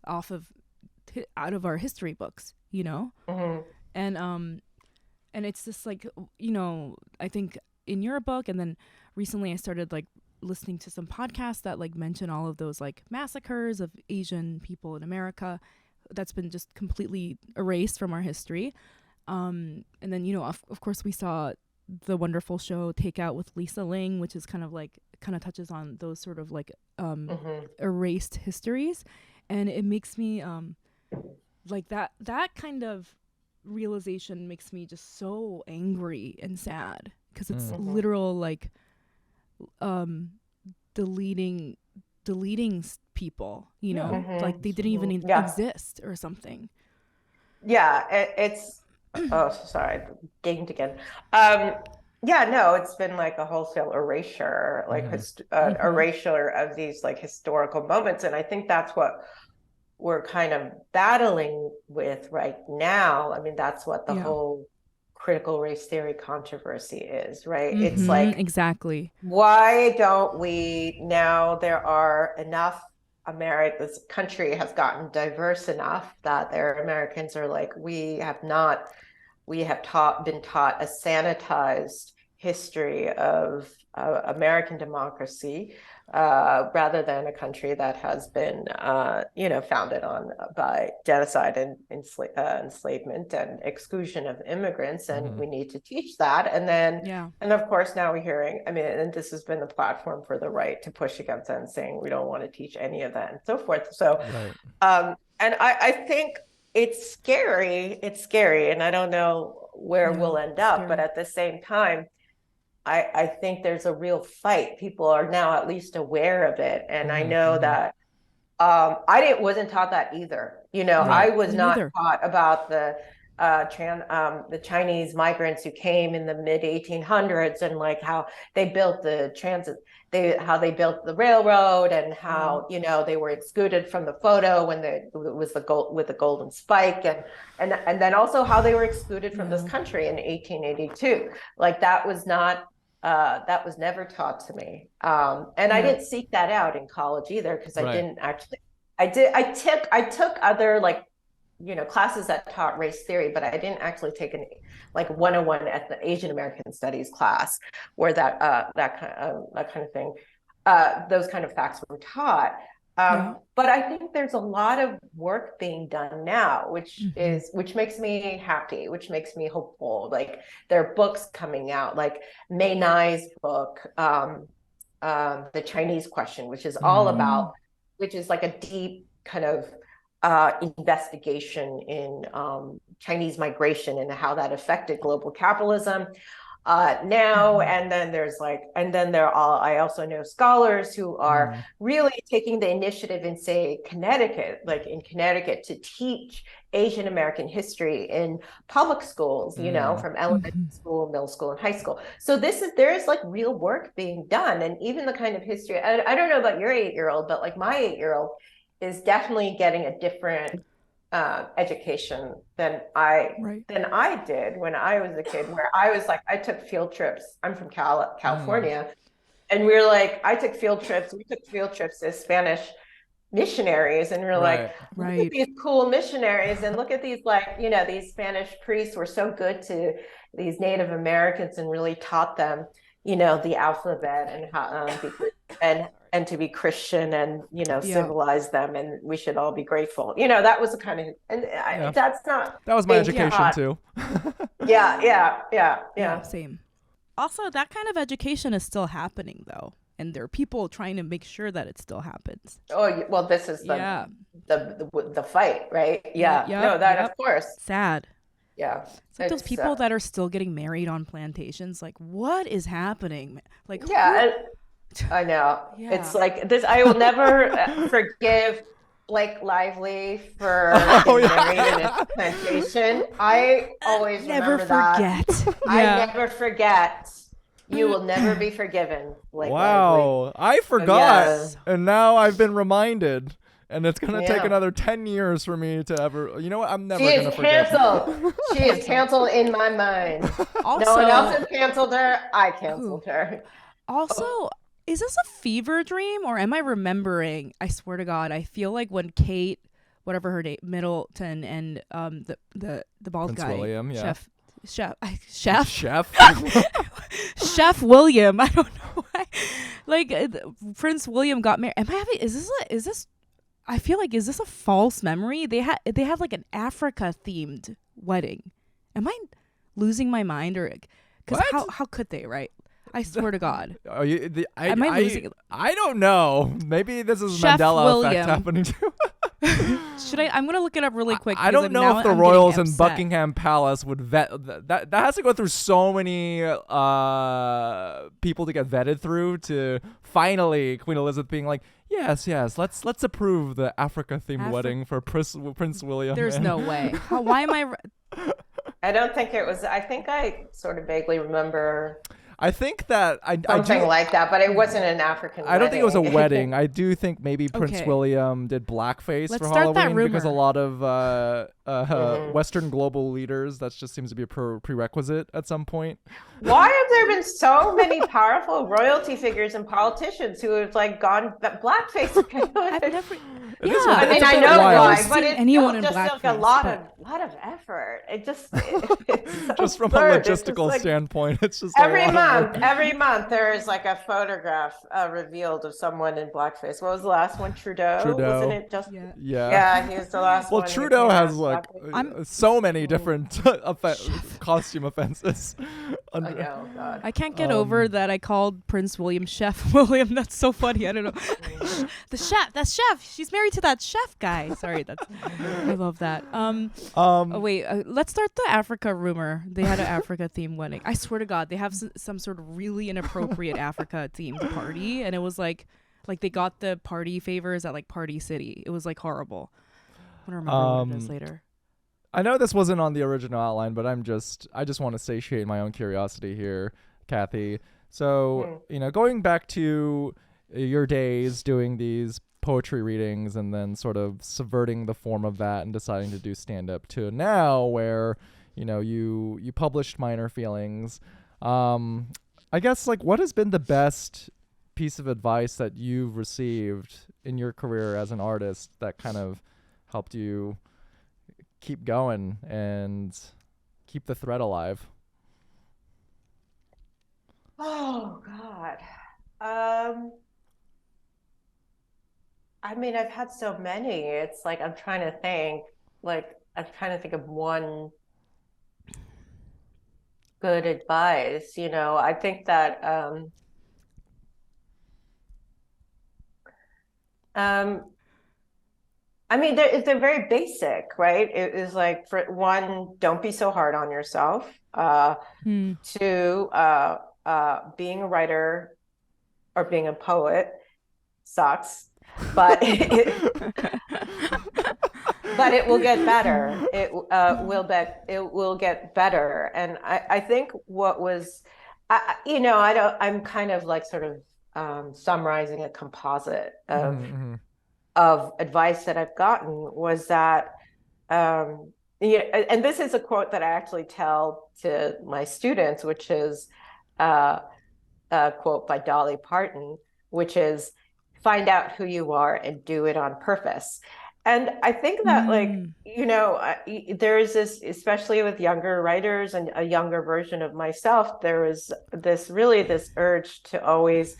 out of our history books, and it's just like, I think in your book, and then recently I started like listening to some podcasts that like mention all of those like massacres of Asian people in America that's been just completely erased from our history. And then, of course we saw the wonderful show Takeout with Lisa Ling, which is kind of touches on those sort of like erased histories. And it makes me like that kind of realization makes me just so angry and sad, because it's literal like deleting people, like they didn't even exist or something. It's oh, sorry, dinged again. No, it's been like a wholesale erasure, like erasure of these like historical moments, and I think that's what we're kind of battling with right now. I mean, that's what the whole critical race theory controversy is, right? It's like, exactly, why don't we, now there are enough this country has gotten diverse enough that there Americans are like, we have been taught a sanitized history of American democracy, rather than a country that has been, founded by genocide and enslavement and exclusion of immigrants. And we need to teach that. And then, and of course, now we're hearing, I mean, and this has been the platform for the right to push against that and saying, we don't want to teach any of that and so forth. So, and I think it's scary. And I don't know where we'll end up, but at the same time, I think there's a real fight. People are now at least aware of it. And I know that wasn't taught that either. I was not taught about the Chinese migrants who came in the mid 1800s and like how they built the how they built the railroad, and how they were excluded from the photo when it was with the golden spike, and then also how they were excluded from this country in 1882. Like that was never taught to me, and I didn't seek that out in college either, because I didn't actually. I took other like classes that taught race theory, but I didn't actually take an like 101 at the Asian American Studies class where that kind of thing, those kind of facts were taught. But I think there's a lot of work being done now, which makes me happy, which makes me hopeful. Like there are books coming out, like Mei Nai's book, The Chinese Question, which is all about, which is like a deep kind of investigation in Chinese migration and how that affected global capitalism. Now, and then I also know scholars who are really taking the initiative in, say, Connecticut, to teach Asian American history in public schools, from elementary school, middle school, and high school. So there's like real work being done. And even the kind of history, I don't know about your 8-year-old, but like my 8-year-old is definitely getting a different education than I did when I was a kid, where I was like, I took field trips. I'm from California. And we took field trips to Spanish missionaries, and we're like, look at these cool missionaries, and look at these, these Spanish priests were so good to these Native Americans and really taught them, the alphabet and how and to be Christian and, civilize them, and we should all be grateful. That was the kind of, and that was my education too. Yeah, same. Also, that kind of education is still happening though. And there are people trying to make sure that it still happens. Oh, well, this is the fight, right? Yeah. Of course. Sad. Yeah. It's like those people that are still getting married on plantations. Like, what is happening? Like, I know. Yeah. It's like this. I will never forgive Blake Lively for getting married in a plantation. I always remember that. I never forget. You will never be forgiven, Blake Lively. I forgot, and now I've been reminded. And it's going to take another 10 years for me to ever... You know what? I'm never going to forget. She is canceled. She is canceled in my mind. Also, no one else has canceled her. I canceled her. Also, is this a fever dream, or am I remembering? I swear to God, I feel like when Kate, whatever her name, Middleton, and the bald Prince guy, William, Chef William. I don't know why. Like Prince William got married. Am I having? Is this? I feel like, is this a false memory? They had like an Africa themed wedding. Am I losing my mind, or because how could they, right? I swear to God. Am I losing? I don't know. Maybe this is Chef Mandela William. effect happening too. Should I? I'm gonna look it up really quick. I don't know if the royals in Buckingham Palace would vet that. That has to go through so many people to get vetted through to finally Queen Elizabeth being like, yes, let's approve the Africa themed wedding for Prince William. There's no way. Why am I? I don't think it was. I think I sort of vaguely remember. I think that something like that, but it wasn't an African wedding. I don't think it was a wedding. I do think maybe Prince William did blackface for Halloween because a lot of Western global leaders, that just seems to be a prerequisite at some point. Why have there been so many powerful royalty figures and politicians who have like gone blackface? I've never. I know why, but it's just like a lot of effort. It's from a logistical standpoint, it's just every month there is like a photograph revealed of someone in blackface. What was the last one? Trudeau. Wasn't it just? Yeah, he was the last one. Well, Trudeau has like so many different costume offenses. I know, God. I can't get over that I called Prince William Chef William. That's so funny. I don't know. That's Chef. She's married to that chef guy. Sorry, I love that. Let's start the Africa rumor. They had an Africa themed wedding. I swear to God, they have some sort of really inappropriate Africa themed party, and it was like they got the party favors at like Party City. It was like horrible. I want to remember what it is later. I know this wasn't on the original outline, but I just want to satiate my own curiosity here, Cathy. So, going back to your days doing these poetry readings and then sort of subverting the form of that and deciding to do stand-up to now where, you published Minor Feelings. I guess, like, what has been the best piece of advice that you've received in your career as an artist that kind of helped you keep going and keep the thread alive? Oh God. I mean, I've had so many. It's like I'm trying to think, of one good advice. I think that um I mean, they're very basic, right? It is like, for one, don't be so hard on yourself. Two, being a writer or being a poet sucks, but but it will get better. It will get better. And I think what was, I'm kind of like sort of summarizing a composite of advice that I've gotten was that, and this is a quote that I actually tell to my students, which is a quote by Dolly Parton, which is, find out who you are and do it on purpose. And I think that, there is this, especially with younger writers and a younger version of myself, there is this urge to always,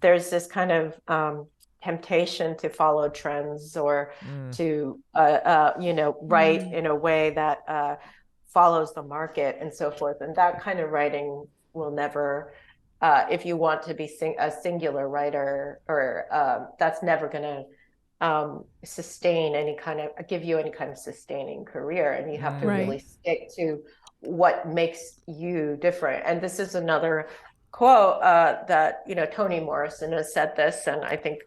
there's this kind of temptation to follow trends or to write in a way that follows the market and so forth. And that kind of writing will never, if you want to be a singular writer, or that's never going to sustain give you any kind of sustaining career. And you have to really stick to what makes you different. And this is another quote that Toni Morrison has said this, and I think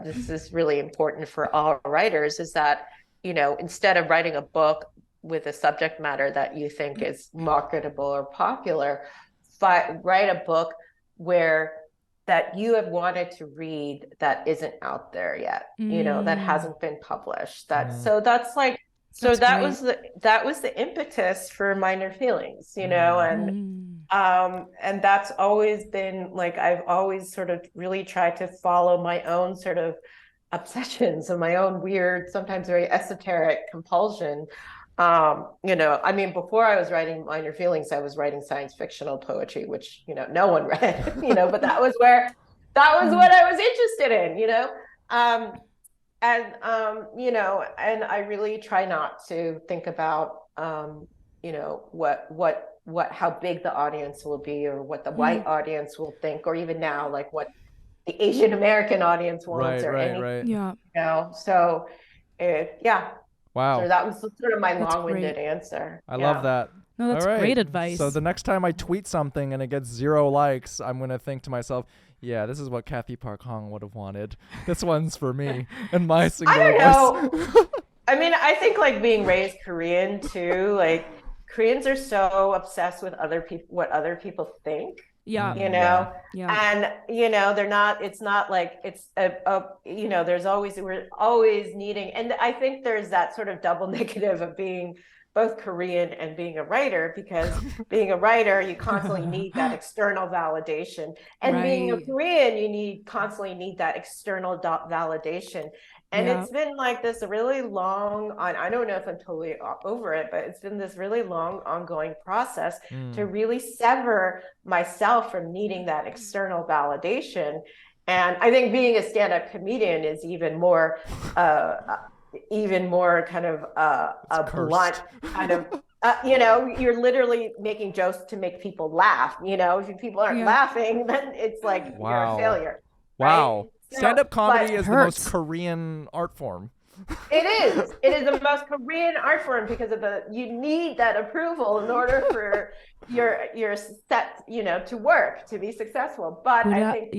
this is really important for all writers, is that instead of writing a book with a subject matter that you think is marketable or popular, write a book that you have wanted to read that isn't out there yet, that hasn't been published. That was the impetus for Minor Feelings, and that's always been like, I've always sort of really tried to follow my own sort of obsessions and my own weird, sometimes very esoteric compulsion. I mean, before I was writing Minor Feelings, I was writing science fictional poetry, which, no one read, but that was what I was interested in, and I really try not to think about, how big the audience will be, or what the white audience will think, or even now, like what the Asian American audience wants, anything. So Wow. So that was sort of my long-winded answer. I love that. No, that's great advice. So the next time I tweet something and it gets 0 likes, I'm going to think to myself, yeah, this is what Cathy Park Hong would have wanted. This one's for me and my singular voice. I mean, I think like being raised Korean too, like Koreans are so obsessed with what other people think. Yeah. And they're not, it's not like it's we're always needing, and I think there's that sort of double negative of being both Korean and being a writer, because being a writer, you constantly need that external validation, and being a Korean, you constantly need that external validation. And it's been like this really long, I don't know if I'm totally over it, but it's been this really long ongoing process to really sever myself from needing that external validation. And I think being a stand-up comedian is even more kind of a blunt kind of, you're literally making jokes to make people laugh. If people aren't laughing, then it's like you're a failure. Wow. Right? Stand-up comedy is the most Korean art form. It is. It is the most Korean art form because of you need that approval in order for your set, to work, to be successful. But I think,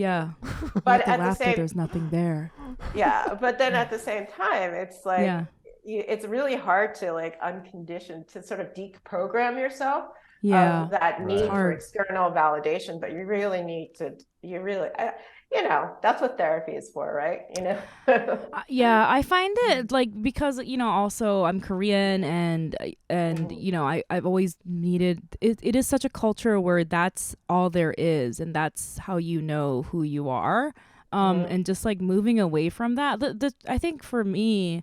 but at the same, there's nothing there. Yeah, but then at the same time, it's like it's really hard to like unconditioned to sort of deprogram yourself of that need for external validation. But you really need to. That's what therapy is for, right? I find it like, because also I'm Korean, and I've always needed it. It is such a culture where that's all there is, and that's how you know who you are. And just like moving away from that, I think for me,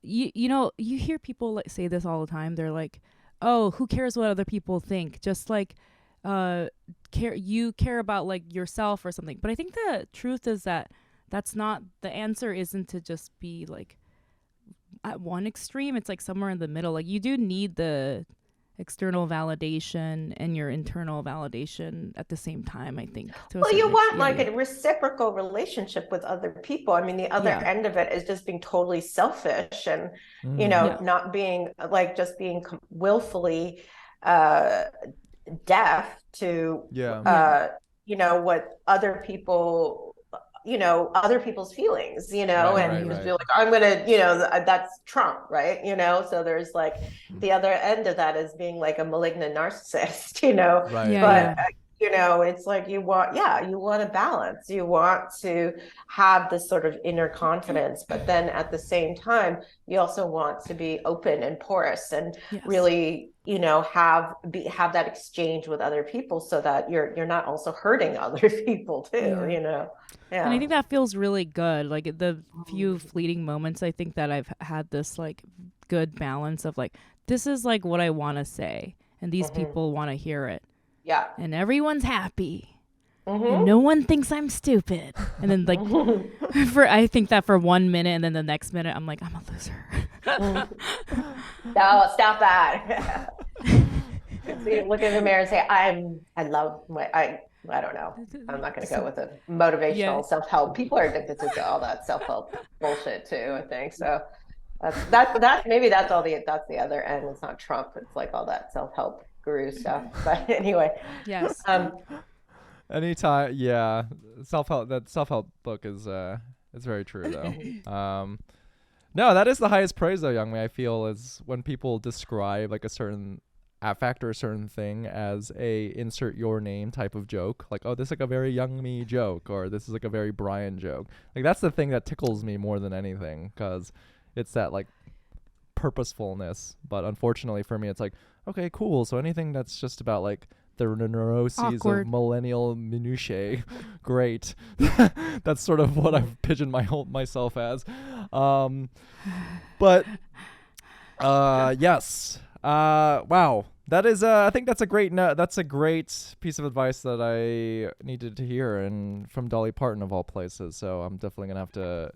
you know, you hear people like say this all the time. They're like, oh, who cares what other people think? Just like you care about like yourself or something. But I think the truth is that that's not the answer. Isn't to just be like at one extreme. It's like somewhere in the middle. Like you do need the external validation and your internal validation at the same time, I think. Well, you want like a reciprocal relationship with other people. I mean, the other end of it is just being totally selfish and, you know, not being like just being willfully deaf to, you know, what other people, you know, other people's feelings, you know, and just be like, I'm gonna, you know, that's Trump, right? You know, so there's like the other end of that is being like a malignant narcissist, you know, you know, it's like you want a balance. You want to have this sort of inner confidence, but then at the same time, you also want to be open and porous and really, you know, have that exchange with other people so that you're not also hurting other people too, you know. Yeah. And I think that feels really good. Like the few fleeting moments I think that I've had this like good balance of like, this is like what I want to say and these people want to hear it. Yeah. And everyone's happy. And no one thinks I'm stupid. And then like I think that for 1 minute and then the next minute I'm like, I'm a loser. No, stop that. So you look in the mirror and say, I don't know. I'm not going to go with a motivational self-help. People are addicted to all that self-help bullshit too, I think. So that's maybe that's the other end. It's not Trump. It's like all that self-help guru stuff. But anyway. Yes. Anytime, self-help book is very true though. No, that is the highest praise though, Youngmi, I feel, is when people describe like a certain affect or a certain thing as a insert your name type of joke. Like, oh, this is like a very Youngmi joke, or this is like a very Brian joke. Like that's the thing that tickles me more than anything, because it's that like purposefulness. But unfortunately for me, it's like, okay, cool. So anything that's just about like the neuroses of millennial minutiae, great. That's sort of what I've pigeoned myself as. But yes. Wow. That is I think that's a great piece of advice that I needed to hear, and from Dolly Parton of all places. So I'm definitely gonna have to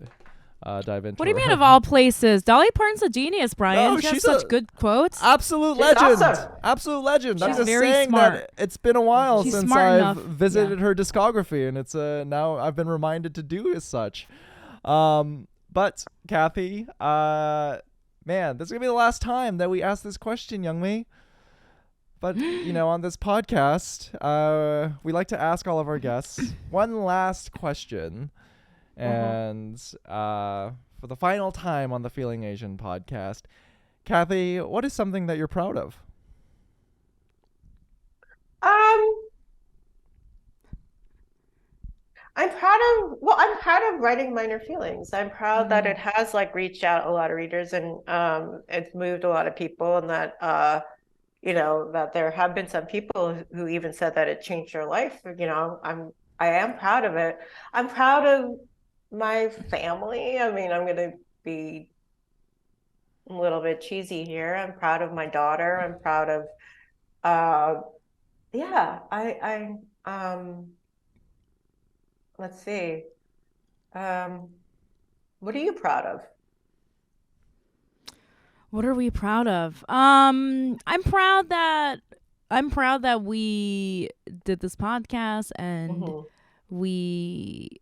dive into. What do you mean of all places? Dolly Parton's a genius, Brian. No, she has such good quotes. Absolute legend. Awesome. Absolute legend. I'm She's just very saying smart. that it's been a while She's since smart I've enough. visited her discography, and it's now I've been reminded to do as such. But Cathy, man, this is gonna be the last time that we ask this question, Youngmi. But you know, on this podcast, we like to ask all of our guests one last question. And for the final time on the Feeling Asian podcast, Cathy, what is something that you're proud of? I'm proud of writing Minor Feelings. I'm proud that it has like reached out a lot of readers, and it's moved a lot of people, and that you know, that there have been some people who even said that it changed their life. You know, I am proud of it. I'm proud of my family. I mean, I'm going to be a little bit cheesy here. I'm proud of my daughter. I'm proud of, let's see. What are you proud of? What are we proud of? I'm proud that we did this podcast and we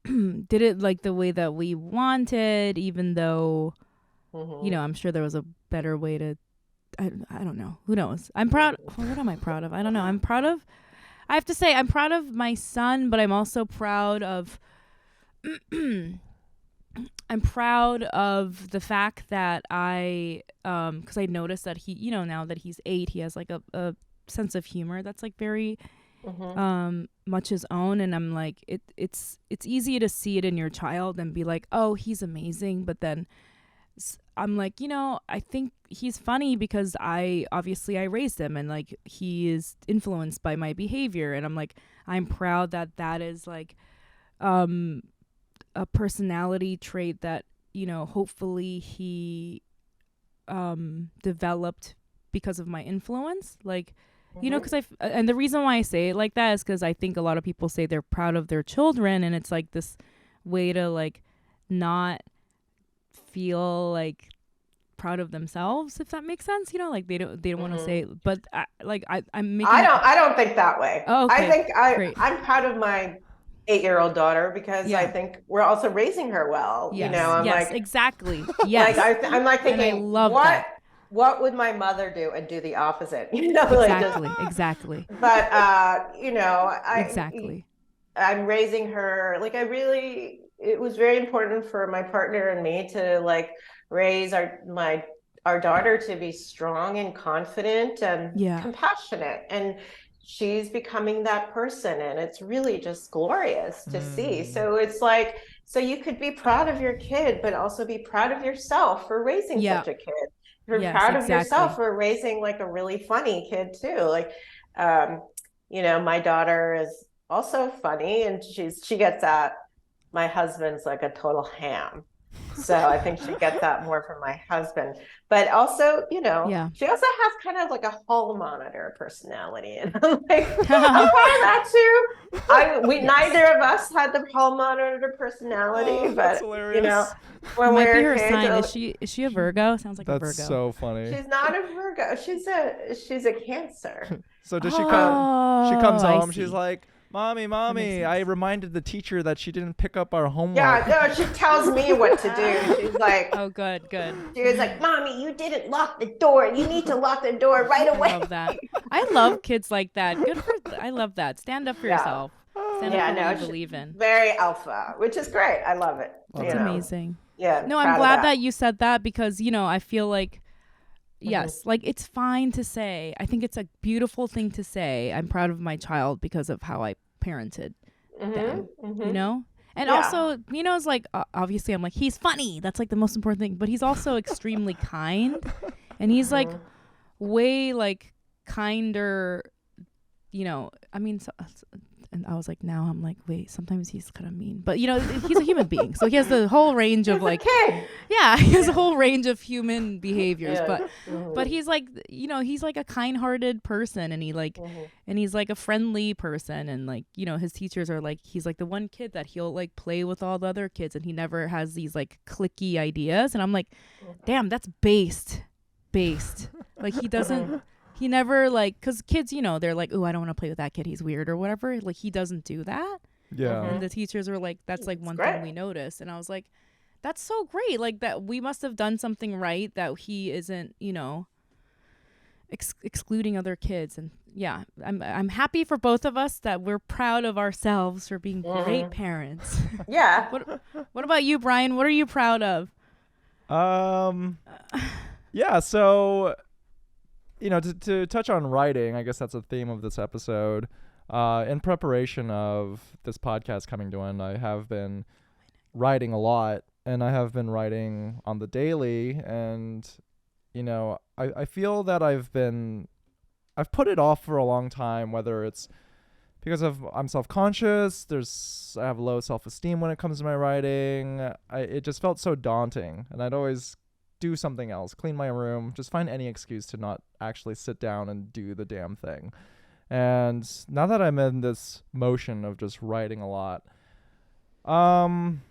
did it like the way that we wanted, even though, you know, I'm sure there was a better way to, I don't know. Who knows? I'm proud. What am I proud of? I don't know. I have to say I'm proud of my son, but I'm also proud of, I'm proud of the fact that because I noticed that he, you know, now that he's 8, he has like a sense of humor that's like very much his own, and I'm like, it's easy to see it in your child and be like, oh, he's amazing, but then I'm like, you know, I think he's funny because I raised him, and like he is influenced by my behavior, and I'm like, I'm proud that is like a personality trait that hopefully he developed because of my influence, like, because and the reason why I say it like that is because I think a lot of people say they're proud of their children, and it's like this way to like not feel like proud of themselves, if that makes sense. Like they don't want to say it, but I'm making. I don't think that way. Oh, okay. I think Great. I'm proud of my 8-year-old daughter because I think we're also raising her well. Yes. I'm yes, like, exactly. Yes. I'm like thinking, and I love what that. What would my mother do, and do the opposite? Exactly. Exactly. But exactly. I'm raising her like it was very important for my partner and me to like raise our daughter to be strong and confident and compassionate, and she's becoming that person, and it's really just glorious to see. So it's like, so you could be proud of your kid, but also be proud of yourself for raising such a kid. You're proud of yourself for raising like a really funny kid too. Like, my daughter is also funny, and she gets that my husband's like a total ham. So I think she gets that more from my husband. But also, she also has kind of like a hall monitor personality. And I'm like, I'm proud of that too. Neither of us had the hall monitor personality, but when might we're be her sign. Is she a Virgo? Sounds like a Virgo. That's so funny. She's not a Virgo. She's a Cancer. So does she comes home, she's like, Mommy, I reminded the teacher that she didn't pick up our homework. Yeah, no, she tells me what to do. She's like, oh, good. She was like, Mommy, you didn't lock the door. You need to lock the door right away. I love that. I love kids like that. I love that. Stand up for yourself. Stand up for what you believe in. Very alpha, which is great. I love it. That's amazing. Yeah. No, I'm glad that you said that because, I feel like, yes, like it's fine to say. I think it's a beautiful thing to say. I'm proud of my child because of how I parented them, And also, it's like, obviously I'm like, he's funny. That's like the most important thing. But he's also extremely kind. And he's like way like kinder, and I was like, now I'm like, wait, sometimes he's kind of mean, but he's a human being, so he has the whole range of like, he has a whole range of human behaviors, but he's like, he's like a kind-hearted person, and and he's like a friendly person, and like, his teachers are like, he's like the one kid that he'll like play with all the other kids, and he never has these like cliquey ideas, and I'm like, damn, that's based, like he doesn't. He never like, because kids, they're like, oh, I don't want to play with that kid. He's weird or whatever. Like, he doesn't do that. Yeah. And the teachers were like, that's like one thing we noticed. And I was like, that's so great. Like, that we must have done something right that he isn't, excluding other kids. And yeah, I'm happy for both of us that we're proud of ourselves for being great parents. Yeah. What about you, Brian? What are you proud of? Yeah, so... to touch on writing, I guess that's a theme of this episode. In preparation of this podcast coming to an end, I have been writing a lot, and I have been writing on the daily, and, I feel that I've put it off for a long time, whether it's because I'm self-conscious, I have low self-esteem when it comes to my writing. It just felt so daunting, and I'd always do something else, clean my room, just find any excuse to not actually sit down and do the damn thing. And now that I'm in this motion of just writing a lot, I'm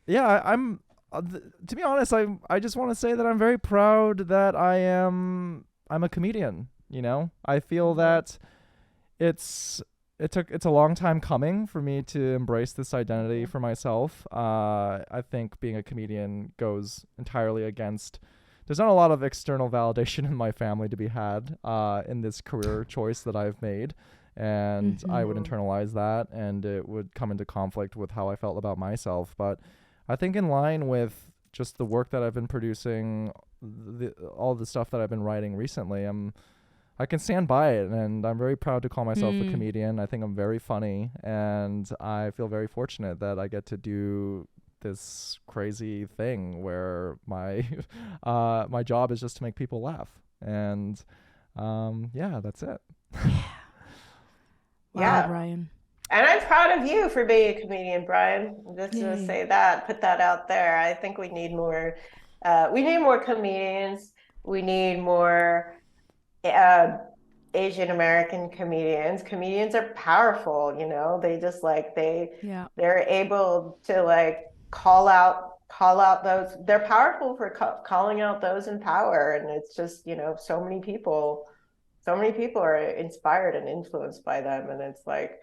to be honest, I just want to say that I'm very proud that I'm a comedian. I feel that it's a long time coming for me to embrace this identity for myself. I think being a comedian goes entirely against. There's not a lot of external validation in my family to be had in this career choice that I've made, and I would internalize that, and it would come into conflict with how I felt about myself. But I think in line with just the work that I've been producing, all the stuff that I've been writing recently, I can stand by it, and I'm very proud to call myself a comedian. I think I'm very funny, and I feel very fortunate that I get to do this crazy thing where my my job is just to make people laugh. And that's it. Wow, Brian. And I'm proud of you for being a comedian, Brian. Just to Yay. say that, put that out there. I think we need more comedians. We need more uh, Asian American comedians. Comedians are powerful, you know. They just like Yeah. they're able to like call out those. They're powerful for calling out those in power, and it's just, you know, so many people are inspired and influenced by them, and it's like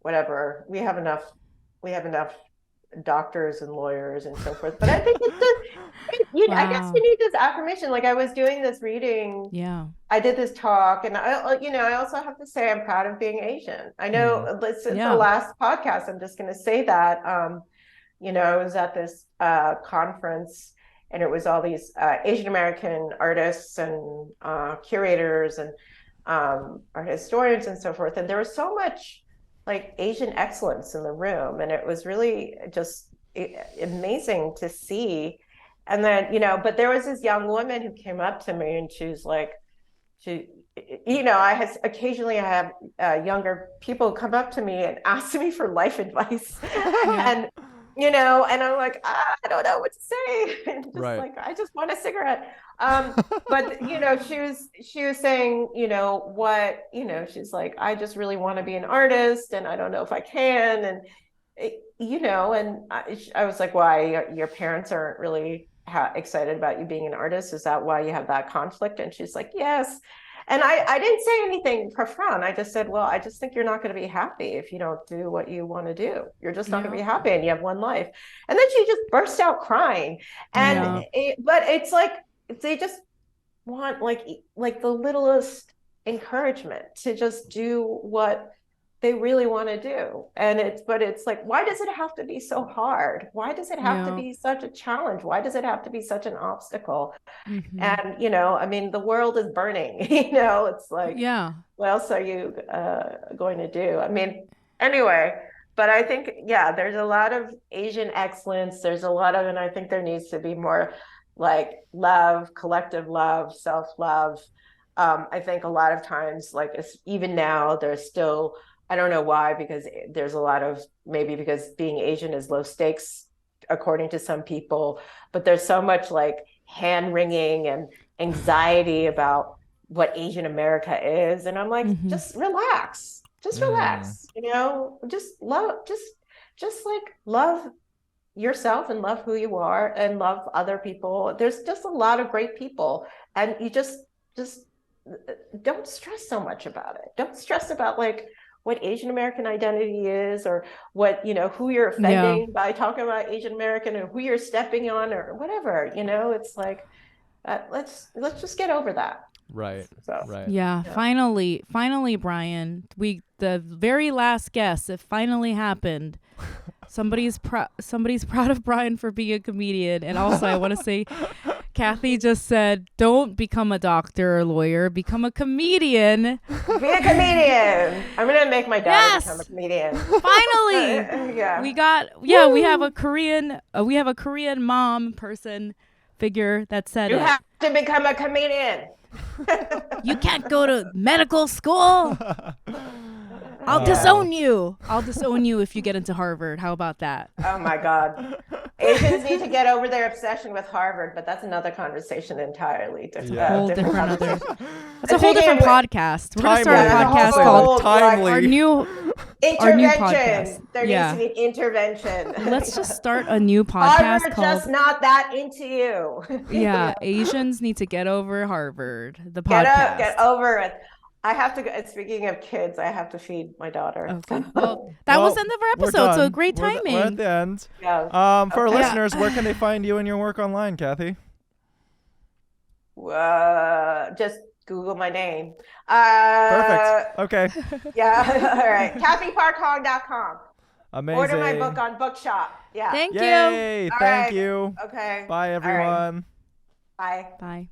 whatever. We have enough doctors and lawyers and so forth, but I think it's just I guess Wow. you need this affirmation. Like I was doing this reading, Yeah. I did this talk, and I also have to say I'm proud of being Asian. I Mm. know since the Yeah. last podcast, I'm just going to say that. I was at this conference, and it was all these Asian American artists and curators and art historians and so forth, and there was so much like Asian excellence in the room, and it was really just amazing to see. And then, but there was this young woman who came up to me, and she's like, she, occasionally I have younger people come up to me and ask me for life advice, Yeah. and and I'm like, I don't know what to say. And just Right. like, I just want a cigarette. But she was saying, she's like, I just really want to be an artist, and I don't know if I can, and and I was like, why, your parents aren't really excited about you being an artist? Is that why you have that conflict? And she's like, yes. And I didn't say anything profound. I just said, well, I just think you're not going to be happy if you don't do what you want to do. You're just not going to be happy, and you have one life. And then she just burst out crying. And Yeah. but it's like they just want like the littlest encouragement to just do what they really want to do. And it's like, why does it have to be so hard? Why does it have to Yeah. be such a challenge? Why does it have to be such an obstacle? Mm-hmm. And I mean, the world is burning. It's like, Yeah. what else are you going to do? I mean, anyway, but I think, yeah, there's a lot of Asian excellence. And I think there needs to be more like love, collective love, self-love. I think a lot of times, like even now, there's still, I don't know why, because there's a lot of, maybe because being Asian is low stakes, according to some people, but there's so much like hand wringing and anxiety about what Asian America is. And I'm like, Mm-hmm. just relax, Mm. just love, just like love yourself and love who you are and love other people. There's just a lot of great people, and you just don't stress so much about it. Don't stress about like what Asian American identity is, or what, who you're Yeah. offending by talking about Asian American, or who you're stepping on, or whatever. It's like, let's just get over that. Right. So Right. Yeah. yeah. Finally, Brian, the very last guess, it finally happened. Somebody's proud of Brian for being a comedian. And also, I want to say, Cathy just said, don't become a doctor or lawyer, become a comedian. Be a comedian. I'm gonna make my daughter Yes! become a comedian. Finally, Yeah. we have a Korean mom person figure that said You it. have to become a comedian. You can't go to medical school. I'll disown you. I'll disown you if you get into Harvard. How about that? Oh my God. Asians need to get over their obsession with Harvard, but that's another conversation entirely. Yeah. Whole different conversation. That's a whole different podcast. We're gonna start a Timely. podcast Yeah, called Timely. our new Intervention. podcast. There Yeah. needs to be intervention. Let's just start a new podcast Harvard's called just not that into you. Yeah, Asians need to get over Harvard. The Get podcast. up, get over it. I have to go. Speaking of kids, I have to feed my daughter. Okay. Well, that was the end of our We're episode. So done. great We're timing. at the end. Yeah. For our Okay. listeners, where can they find you and your work online, Cathy? Just Google my name. Perfect. Okay. Yeah. All right. CathyParkHong.com. Amazing. Order my book on Bookshop. Yeah. Thank you. Yay. All Thank right. you. Okay. Bye, All right. everyone. Bye. Bye.